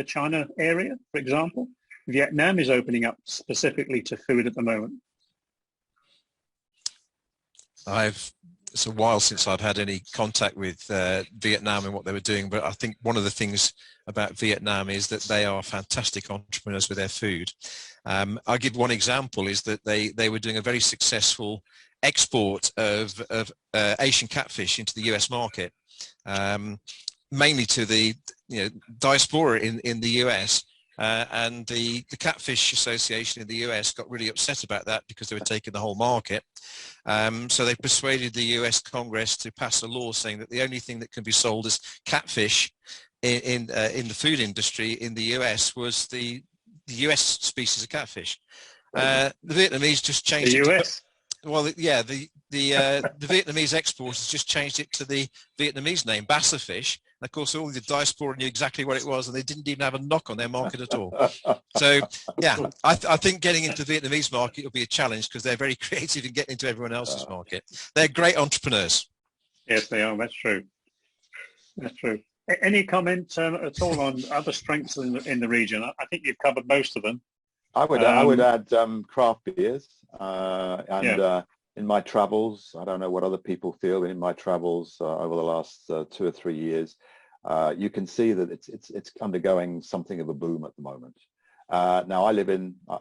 China area, for example? Vietnam is opening up specifically to food at the moment. It's a while since I've had any contact with Vietnam and what they were doing, but I think one of the things about Vietnam is that they are fantastic entrepreneurs with their food. I'll give one example, is that they were doing a very successful export of Asian catfish into the US market, mainly to the diaspora in the US. And the Catfish Association in the US got really upset about that because they were taking the whole market. So they persuaded the US Congress to pass a law saying that the only thing that can be sold as catfish in the food industry in the US was the US species of catfish. The Vietnamese just changed the it. US? Well, yeah, the Vietnamese exporters just changed it to the Vietnamese name, Bassa fish. And of course, all the diaspora knew exactly what it was, and they didn't even have a knock on their market at all. So, yeah, I think getting into the Vietnamese market will be a challenge because they're very creative in getting into everyone else's market. They're great entrepreneurs. Yes, they are. That's true. That's true. Any comment at all on other strengths in the region? I think you've covered most of them. I would add craft beers in my travels. I don't know what other people feel. In my travels over the last 2 or 3 years, you can see that it's undergoing something of a boom at the moment. Now I live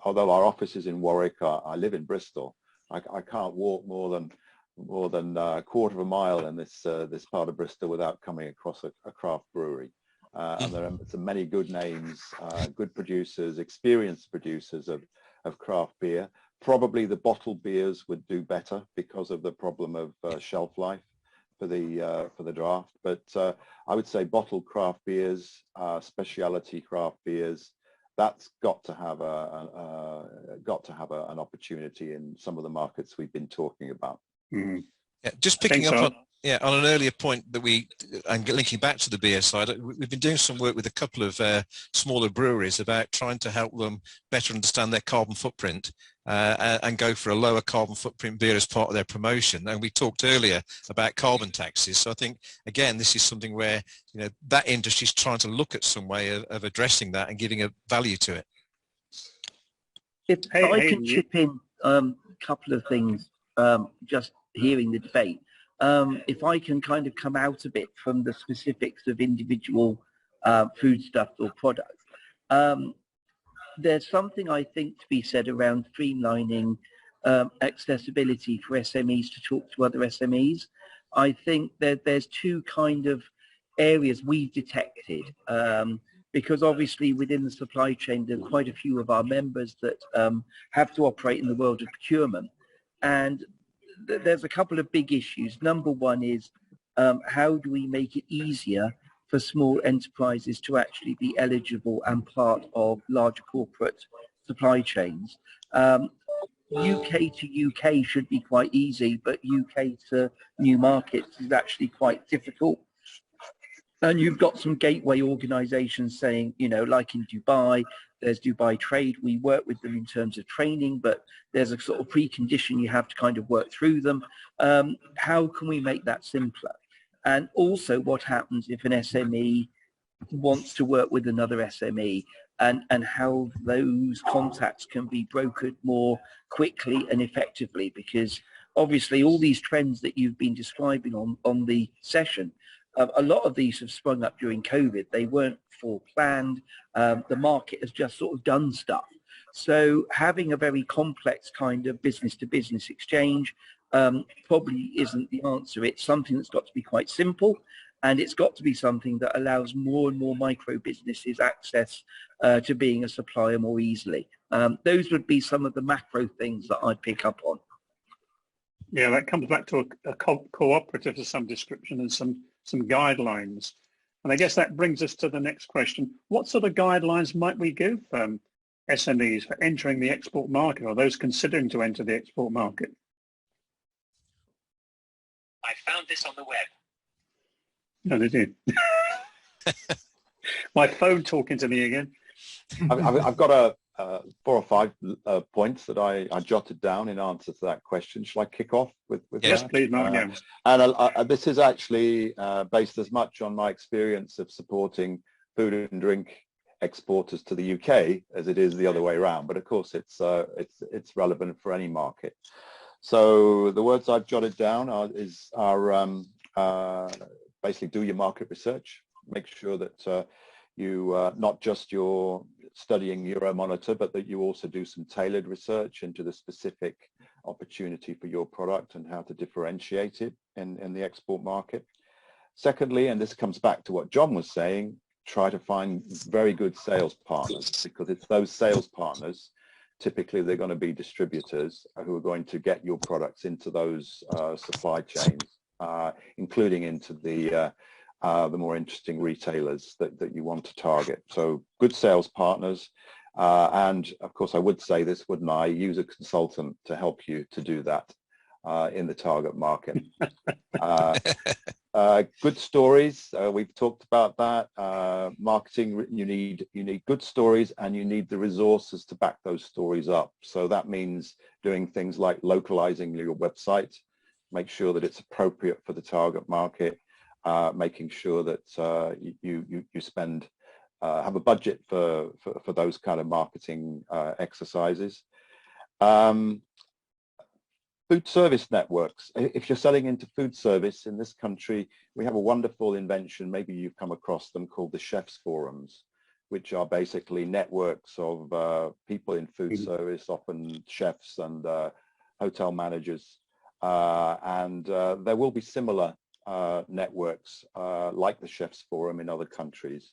although our office is in Warwick, I live in Bristol. I can't walk more than a quarter of a mile in this part of Bristol without coming across a craft brewery. And there are many good names, good producers, experienced producers of craft beer. Probably the bottled beers would do better because of the problem of shelf life for the draft. But I would say bottled craft beers, specialty craft beers, that's got to have an opportunity in some of the markets we've been talking about. Mm-hmm. Yeah, just picking up on an earlier point that and linking back to the beer side, we've been doing some work with a couple of smaller breweries about trying to help them better understand their carbon footprint and go for a lower carbon footprint beer as part of their promotion. And we talked earlier about carbon taxes. So I think, again, this is something where that industry is trying to look at some way of addressing that and giving a value to it. If I can chip in a couple of things, just hearing the debate. If I can kind of come out a bit from the specifics of individual foodstuffs or products, there's something I think to be said around streamlining accessibility for SMEs to talk to other SMEs. I think that there's two kind of areas we've detected, because obviously within the supply chain, there are quite a few of our members that have to operate in the world of procurement. And there's a couple of big issues. Number one is how do we make it easier for small enterprises to actually be eligible and part of larger corporate supply chains? UK to UK should be quite easy, but UK to new markets is actually quite difficult. And you've got some gateway organizations saying, like in Dubai, there's Dubai Trade. We work with them in terms of training, but there's a sort of precondition you have to kind of work through them. How can we make that simpler? And also what happens if an SME wants to work with another SME, and how those contacts can be brokered more quickly and effectively, because obviously all these trends that you've been describing on the session, a lot of these have sprung up during COVID. They weren't foreplanned. The market has just sort of done stuff. So having a very complex kind of business-to-business exchange probably isn't the answer. It's something that's got to be quite simple, and it's got to be something that allows more and more micro businesses access to being a supplier more easily. Those would be some of the macro things that I'd pick up on. Yeah, that comes back to a cooperative of some description and some guidelines. And I guess that brings us to the next question. What sort of guidelines might we give SMEs for entering the export market, or those considering to enter the export market? I found this on the web. No, they did. My phone talking to me again. I've got 4 or 5 points that I jotted down in answer to that question. Shall I kick off with Yes, that? please, Mark. And this is actually based as much on my experience of supporting food and drink exporters to the UK as it is the other way around. But of course, it's relevant for any market. So the words I've jotted down are basically do your market research. Make sure that you not just you're studying Euromonitor, but that you also do some tailored research into the specific opportunity for your product and how to differentiate it in the export market. Secondly, and this comes back to what John was saying, try to find very good sales partners, because it's those sales partners, typically they're going to be distributors who are going to get your products into those supply chains, including into the more interesting retailers that you want to target. So good sales partners, and of course I would say this, wouldn't I, use a consultant to help you to do that in the target market. Good stories, we've talked about that. Marketing, you need good stories, and you need the resources to back those stories up. So that means doing things like localizing your website, make sure that it's appropriate for the target market, making sure that you spend have a budget for those kind of marketing exercises. Food service networks. If you're selling into food service in this country, we have a wonderful invention, maybe you've come across them, called the chefs forums, which are basically networks of people in food service, often chefs and hotel managers, and there will be similar networks like the Chefs Forum in other countries.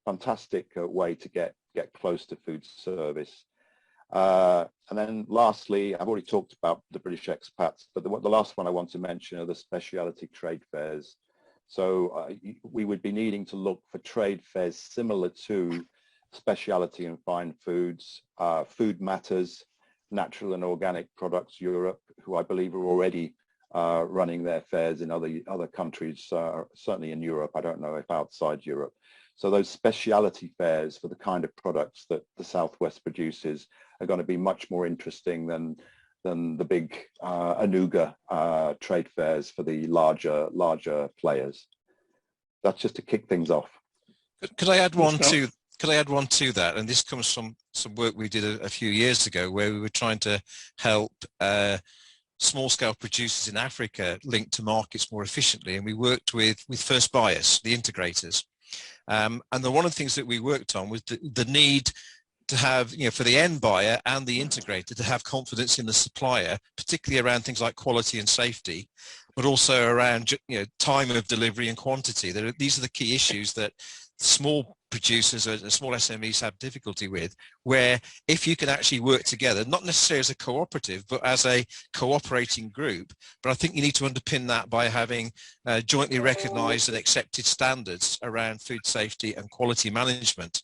Fantastic way to get close to food service. And then lastly, I've already talked about the British expats, but the last one I want to mention are the specialty trade fairs. So we would be needing to look for trade fairs similar to Specialty and Fine Foods, Food Matters, Natural and Organic Products Europe, who I believe are already running their fairs in other countries, certainly in Europe. I don't know if outside Europe. So those specialty fairs for the kind of products that the Southwest produces are going to be much more interesting than the big Anuga trade fairs for the larger players. That's just to kick things off. Could I add one to? Could I add one to that? And this comes from some work we did a few years ago, where we were trying to help small-scale producers in Africa link to markets more efficiently, and we worked with first buyers, the integrators. And one of the things that we worked on was the need to have, for the end buyer and the integrator to have confidence in the supplier, particularly around things like quality and safety, but also around time of delivery and quantity. These are the key issues that small producers or small SMEs have difficulty with, where if you can actually work together, not necessarily as a cooperative, but as a cooperating group, but I think you need to underpin that by having jointly recognized and accepted standards around food safety and quality management.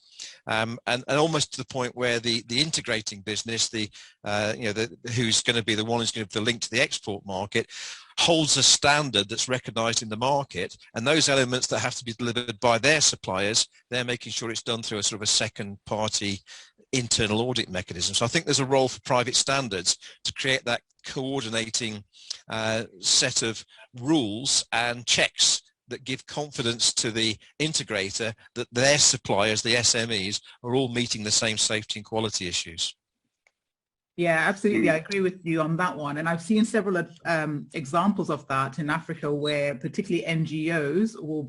And almost to the point where the integrating business, who's going to be the one who's going to be the link to the export market, holds a standard that's recognized in the market, and those elements that have to be delivered by their suppliers, they're making sure it's done through a sort of a second party internal audit mechanism. So I think there's a role for private standards to create that coordinating set of rules and checks that give confidence to the integrator that their suppliers, the SMEs, are all meeting the same safety and quality issues. Yeah, absolutely. I agree with you on that one. And I've seen several examples of that in Africa, where particularly NGOs will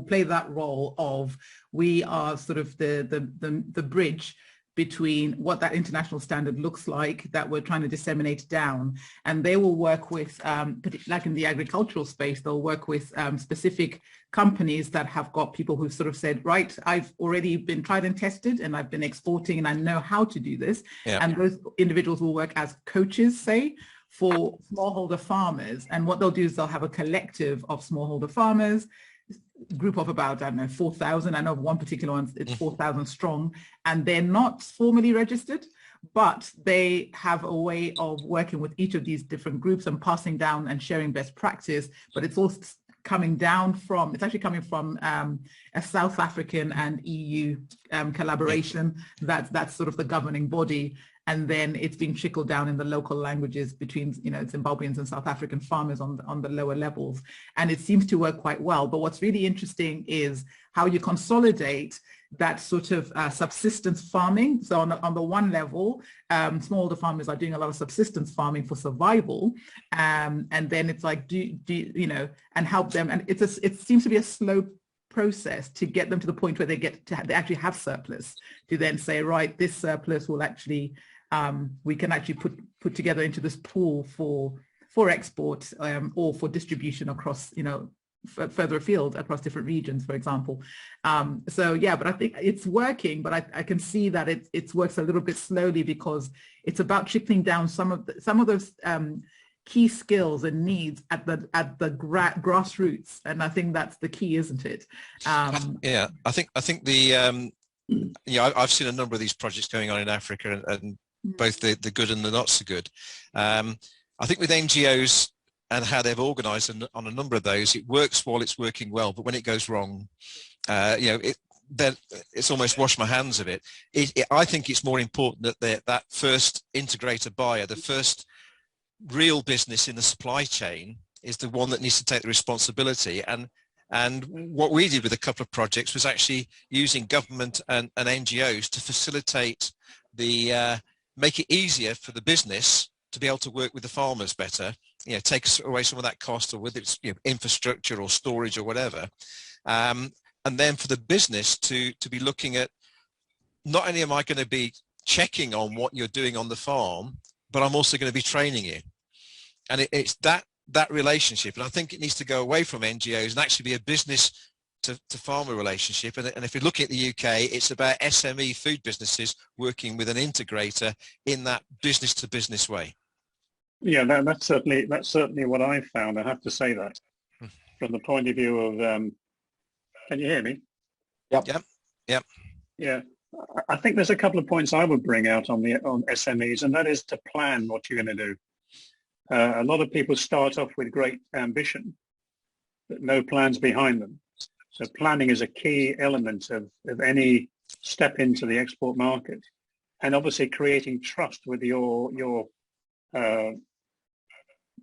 play that role of, we are sort of the bridge between what that international standard looks like that we're trying to disseminate down. And they will work with, like in the agricultural space, they'll work with specific companies that have got people who've sort of said, right, I've already been tried and tested and I've been exporting and I know how to do this. Yeah. And those individuals will work as coaches, say, for smallholder farmers. And what they'll do is they'll have a collective of smallholder farmers, group of about, I don't know, 4,000. I know of one particular one, it's 4,000 strong, and they're not formally registered, but they have a way of working with each of these different groups and passing down and sharing best practice. But it's also coming down from, it's actually coming from a South African and EU collaboration. That's sort of the governing body. And then it's being trickled down in the local languages between, you know, Zimbabweans and South African farmers on the lower levels. And it seems to work quite well. But what's really interesting is how you consolidate that sort of subsistence farming. So on the one level, smallholder farmers are doing a lot of subsistence farming for survival. And then it's like, do you know, and help them. And it seems to be a slow process to get them to the point where they they actually have surplus, to then say, right, this surplus will actually, we can actually put together into this pool for export or for distribution across, you know, further afield across different regions, for example. So yeah, but I think it's working, but I can see that it works a little bit slowly because it's about trickling down some of those key skills and needs at the grassroots, and I think that's the key, isn't it? Yeah, I think the yeah, I've seen a number of these projects going on in Africa, and both the good and the not so good. I think with NGOs and how they've organised on a number of those, it works while it's working well, but when it goes wrong, you know, then it's almost wash my hands of it. I think it's more important that that first integrator buyer, the first real business in the supply chain, is the one that needs to take the responsibility. And what we did with a couple of projects was actually using government and NGOs to facilitate make it easier for the business to be able to work with the farmers better, you know, take away some of that cost, or whether it's, you know, infrastructure or storage or whatever. And then for the business to be looking at, not only am I going to be checking on what you're doing on the farm, but I'm also going to be training you. And it's that relationship. And I think it needs to go away from NGOs and actually be a business to farmer relationship. And if you look at the UK, it's about SME food businesses working with an integrator in that business to business way. Yeah, that's certainly what I found. I have to say that from the point of view of, can you hear me? Yep. Yeah, I think there's a couple of points I would bring out on SMEs, and that is to plan what you're going to do. A lot of people start off with great ambition, but no plans behind them. So planning is a key element of any step into the export market, and obviously creating trust with the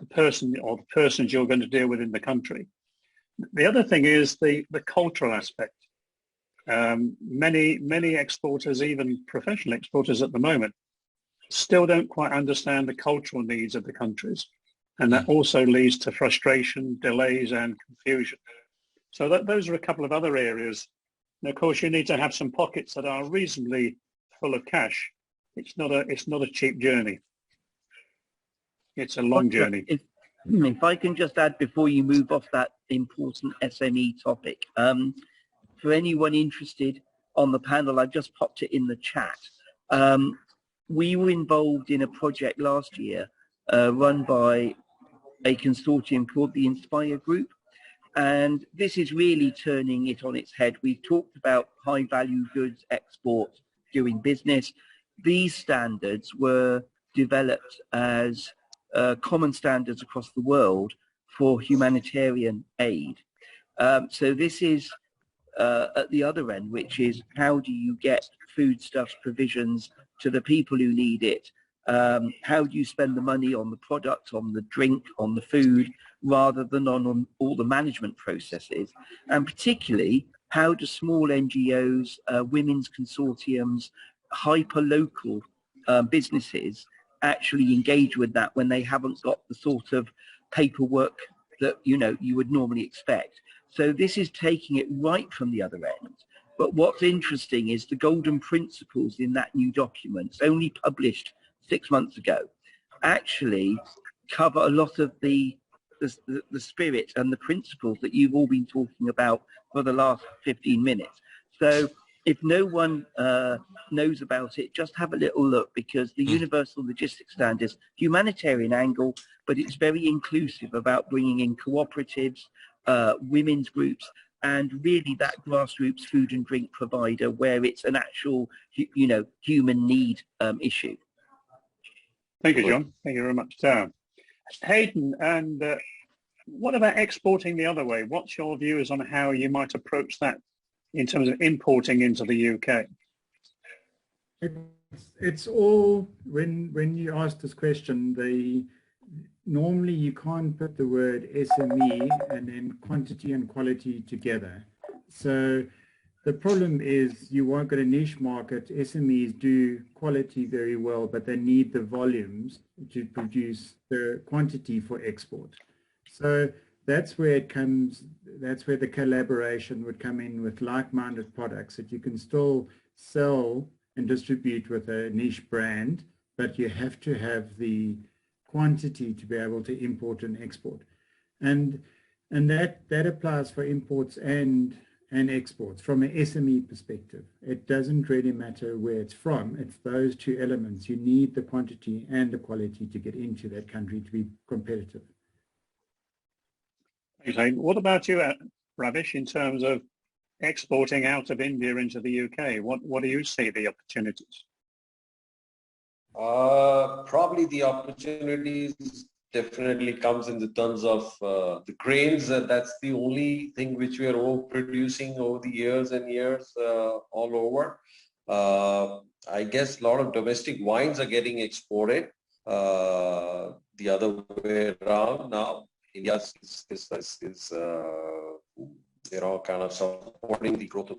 person or the persons you're going to deal with in the country. The other thing is the cultural aspect. Many exporters, even professional exporters at the moment, still don't quite understand the cultural needs of the countries, and that also leads to frustration, delays, and confusion. So those are a couple of other areas. And of course, you need to have some pockets that are reasonably full of cash. It's not a cheap journey. It's a long journey. If I can just add before you move off that important SME topic, for anyone interested on the panel, I've just popped it in the chat. We were involved in a project last year run by a consortium called the Inspire Group. And this is really turning it on its head. We've talked about high value goods export, doing business. These standards were developed as common standards across the world for humanitarian aid. So this is at the other end, which is how do you get foodstuffs, provisions to the people who need it? How do you spend the money on the product, on the drink, on the food, rather than on all the management processes? And particularly, how do small NGOs, women's consortiums, hyper-local businesses actually engage with that when they haven't got the sort of paperwork that you would normally expect? So this is taking it right from the other end. But what's interesting is the golden principles in that new document, only published 6 months ago, actually cover a lot of the spirit and the principles that you've all been talking about for the last 15 minutes. So if no one knows about it, just have a little look, because the Universal Logistics Standards, humanitarian angle, but it's very inclusive about bringing in cooperatives, women's groups, and really that grassroots food and drink provider where it's an actual, human need issue. Thank you, John. Thank you very much. Hayden, and what about exporting the other way? What's your views on how you might approach that in terms of importing into the UK? It's all, when you ask this question, normally you can't put the word SME and then quantity and quality together. So the problem is you won't get a niche market. SMEs do quality very well, but they need the volumes to produce the quantity for export. So that's where it comes, that's where the collaboration would come in with like-minded products that you can still sell and distribute with a niche brand, but you have to have the quantity to be able to import and export. And that applies for imports and exports from an SME perspective. It doesn't really matter where it's from. It's those two elements. You need the quantity and the quality to get into that country to be competitive. Okay. What about you, Ravish, in terms of exporting out of India into the UK? What do you see the opportunities? Probably the opportunities definitely comes in the terms of the grains. That's the only thing which we are all producing over the years and years all over. I guess a lot of domestic wines are getting exported the other way around now. India is kind of supporting the growth of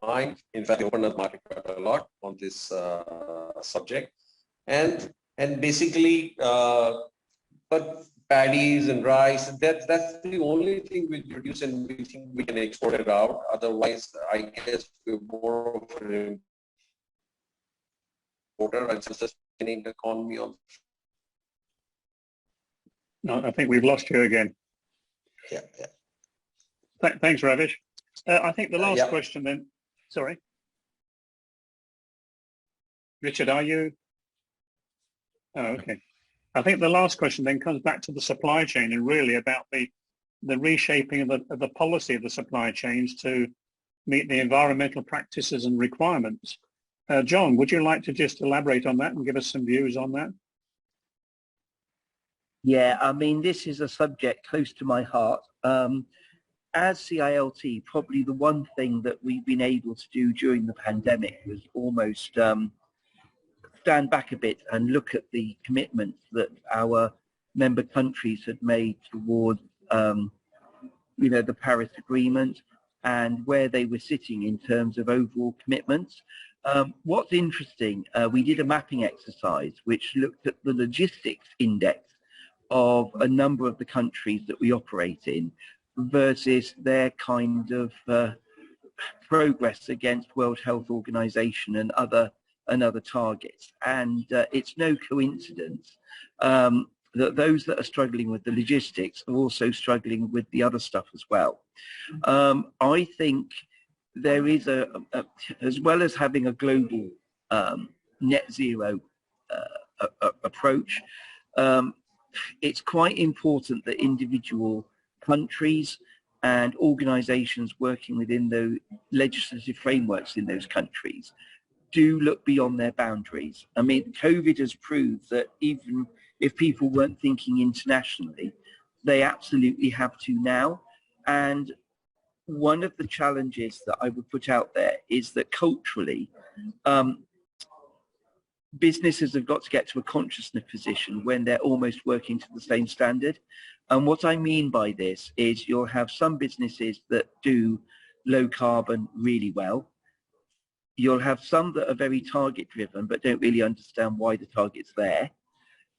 wine. In fact, they opened the market quite a lot on this subject. And basically, but paddies and rice, that's the only thing we produce and we think we can export it out. Otherwise, I guess we're more of an importer and sustaining the economy on. No, I think we've lost you again. Yeah. Thanks, Ravish. I think the last question then, sorry. Richard, are you? Oh, okay. I think the last question then comes back to the supply chain and really about the reshaping of the policy of the supply chains to meet the environmental practices and requirements. John, would you like to just elaborate on that and give us some views on that? Yeah, I mean, this is a subject close to my heart. As CILT, probably the one thing that we've been able to do during the pandemic was almost stand back a bit and look at the commitments that our member countries had made towards, the Paris Agreement and where they were sitting in terms of overall commitments. What's interesting, we did a mapping exercise which looked at the logistics index of a number of the countries that we operate in versus their kind of progress against World Health Organization and other targets. And it's no coincidence that those that are struggling with the logistics are also struggling with the other stuff as well. I think there is as well as having a global net zero approach, it's quite important that individual countries and organizations working within the legislative frameworks in those countries do look beyond their boundaries. I mean, COVID has proved that even if people weren't thinking internationally, they absolutely have to now. And one of the challenges that I would put out there is that culturally, businesses have got to get to a consciousness position when they're almost working to the same standard. And what I mean by this is you'll have some businesses that do low carbon really well. You'll have some that are very target driven but don't really understand why the target's there.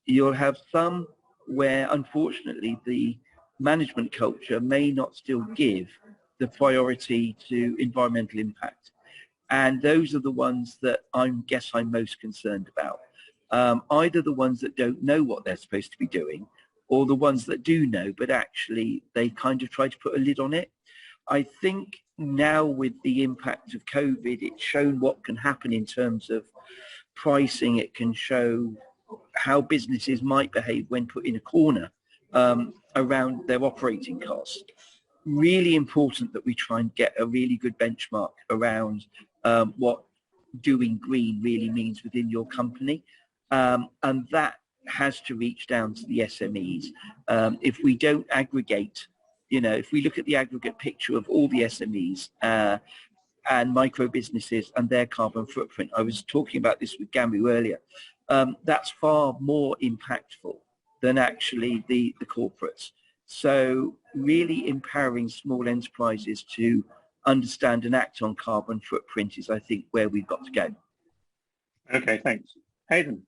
You'll have some where unfortunately the management culture may not still give the priority to environmental impact. And those are the ones that I'm most concerned about. Either the ones that don't know what they're supposed to be doing, or the ones that do know, but actually they kind of try to put a lid on it. I think now with the impact of COVID, it's shown what can happen in terms of pricing. It can show how businesses might behave when put in a corner around their operating costs. really important that we try and get a really good benchmark around what doing green really means within your company. And that has to reach down to the SMEs. If we don't aggregate, if we look at the aggregate picture of all the SMEs and micro businesses and their carbon footprint, I was talking about this with Gamu earlier, that's far more impactful than actually the corporates. So really empowering small enterprises to understand and act on carbon footprint is, I think, where we've got to go. Okay, thanks. Hayden.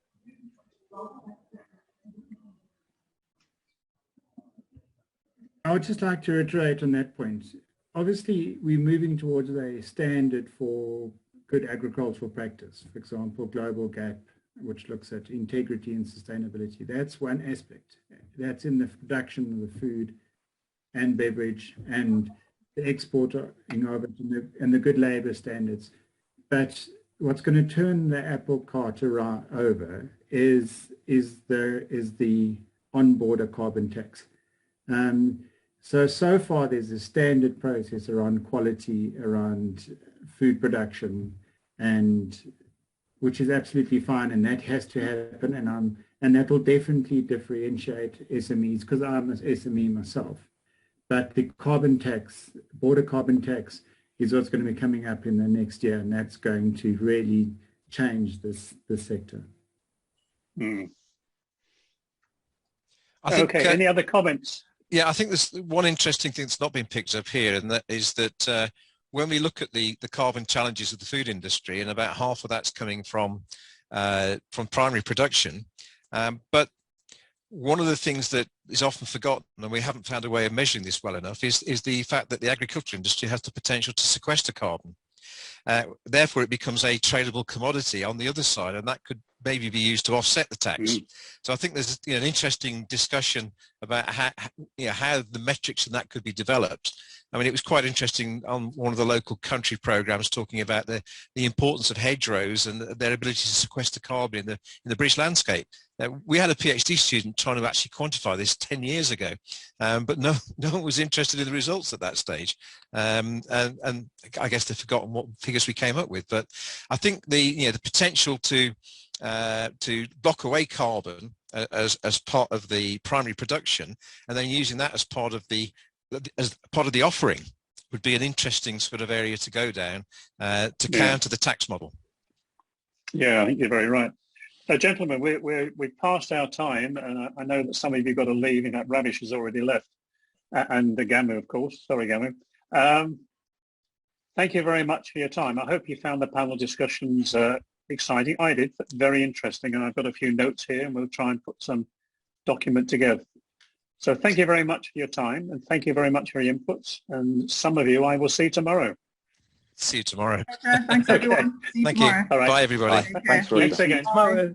I would just like to reiterate on that point. Obviously, we're moving towards a standard for good agricultural practice. For example, Global GAP, which looks at integrity and sustainability. That's one aspect. That's in the production of the food and beverage and the exporting of it and the good labor standards. But what's going to turn the apple cart over is the on-border carbon tax. So far there's a standard process around quality, around food production, and which is absolutely fine, and that has to happen, and that will definitely differentiate SMEs, because I'm an SME myself. But the carbon tax, border carbon tax, is what's going to be coming up in the next year, and that's going to really change this sector. Mm. I think, okay, any other comments? Yeah, I think there's one interesting thing that's not been picked up here, and that is that when we look at the carbon challenges of the food industry, and about half of that's coming from primary production, but one of the things that is often forgotten, and we haven't found a way of measuring this well enough, is the fact that the agriculture industry has the potential to sequester carbon. Therefore, it becomes a tradable commodity on the other side, and that could maybe be used to offset the tax. So I think there's an interesting discussion about how the metrics and that could be developed. I mean, it was quite interesting on one of the local country programs talking about the importance of hedgerows and their ability to sequester carbon in the British landscape. We had a PhD student trying to actually quantify this 10 years ago, but no one was interested in the results at that stage. And I guess they've forgotten what figures we came up with. But I think the potential to block away carbon as part of the primary production, and then using that as part of the offering, would be an interesting sort of area to go down to counter the tax model. Yeah, I think you're very right. So, gentlemen, we've passed our time, and I know that some of you got to leave. In fact, Ravish has already left, and the Gamu, of course. Sorry, Gamu. Thank you very much for your time. I hope you found the panel discussions exciting. I did, but very interesting, and I've got a few notes here, and we'll try and put some document together. So thank you very much for your time, and thank you very much for your inputs. And some of you I will see tomorrow. See you tomorrow. Okay, thanks everyone. See you Thank tomorrow. you. All right. Bye, everybody. Thanks, Roger. Thanks again. Tomorrow.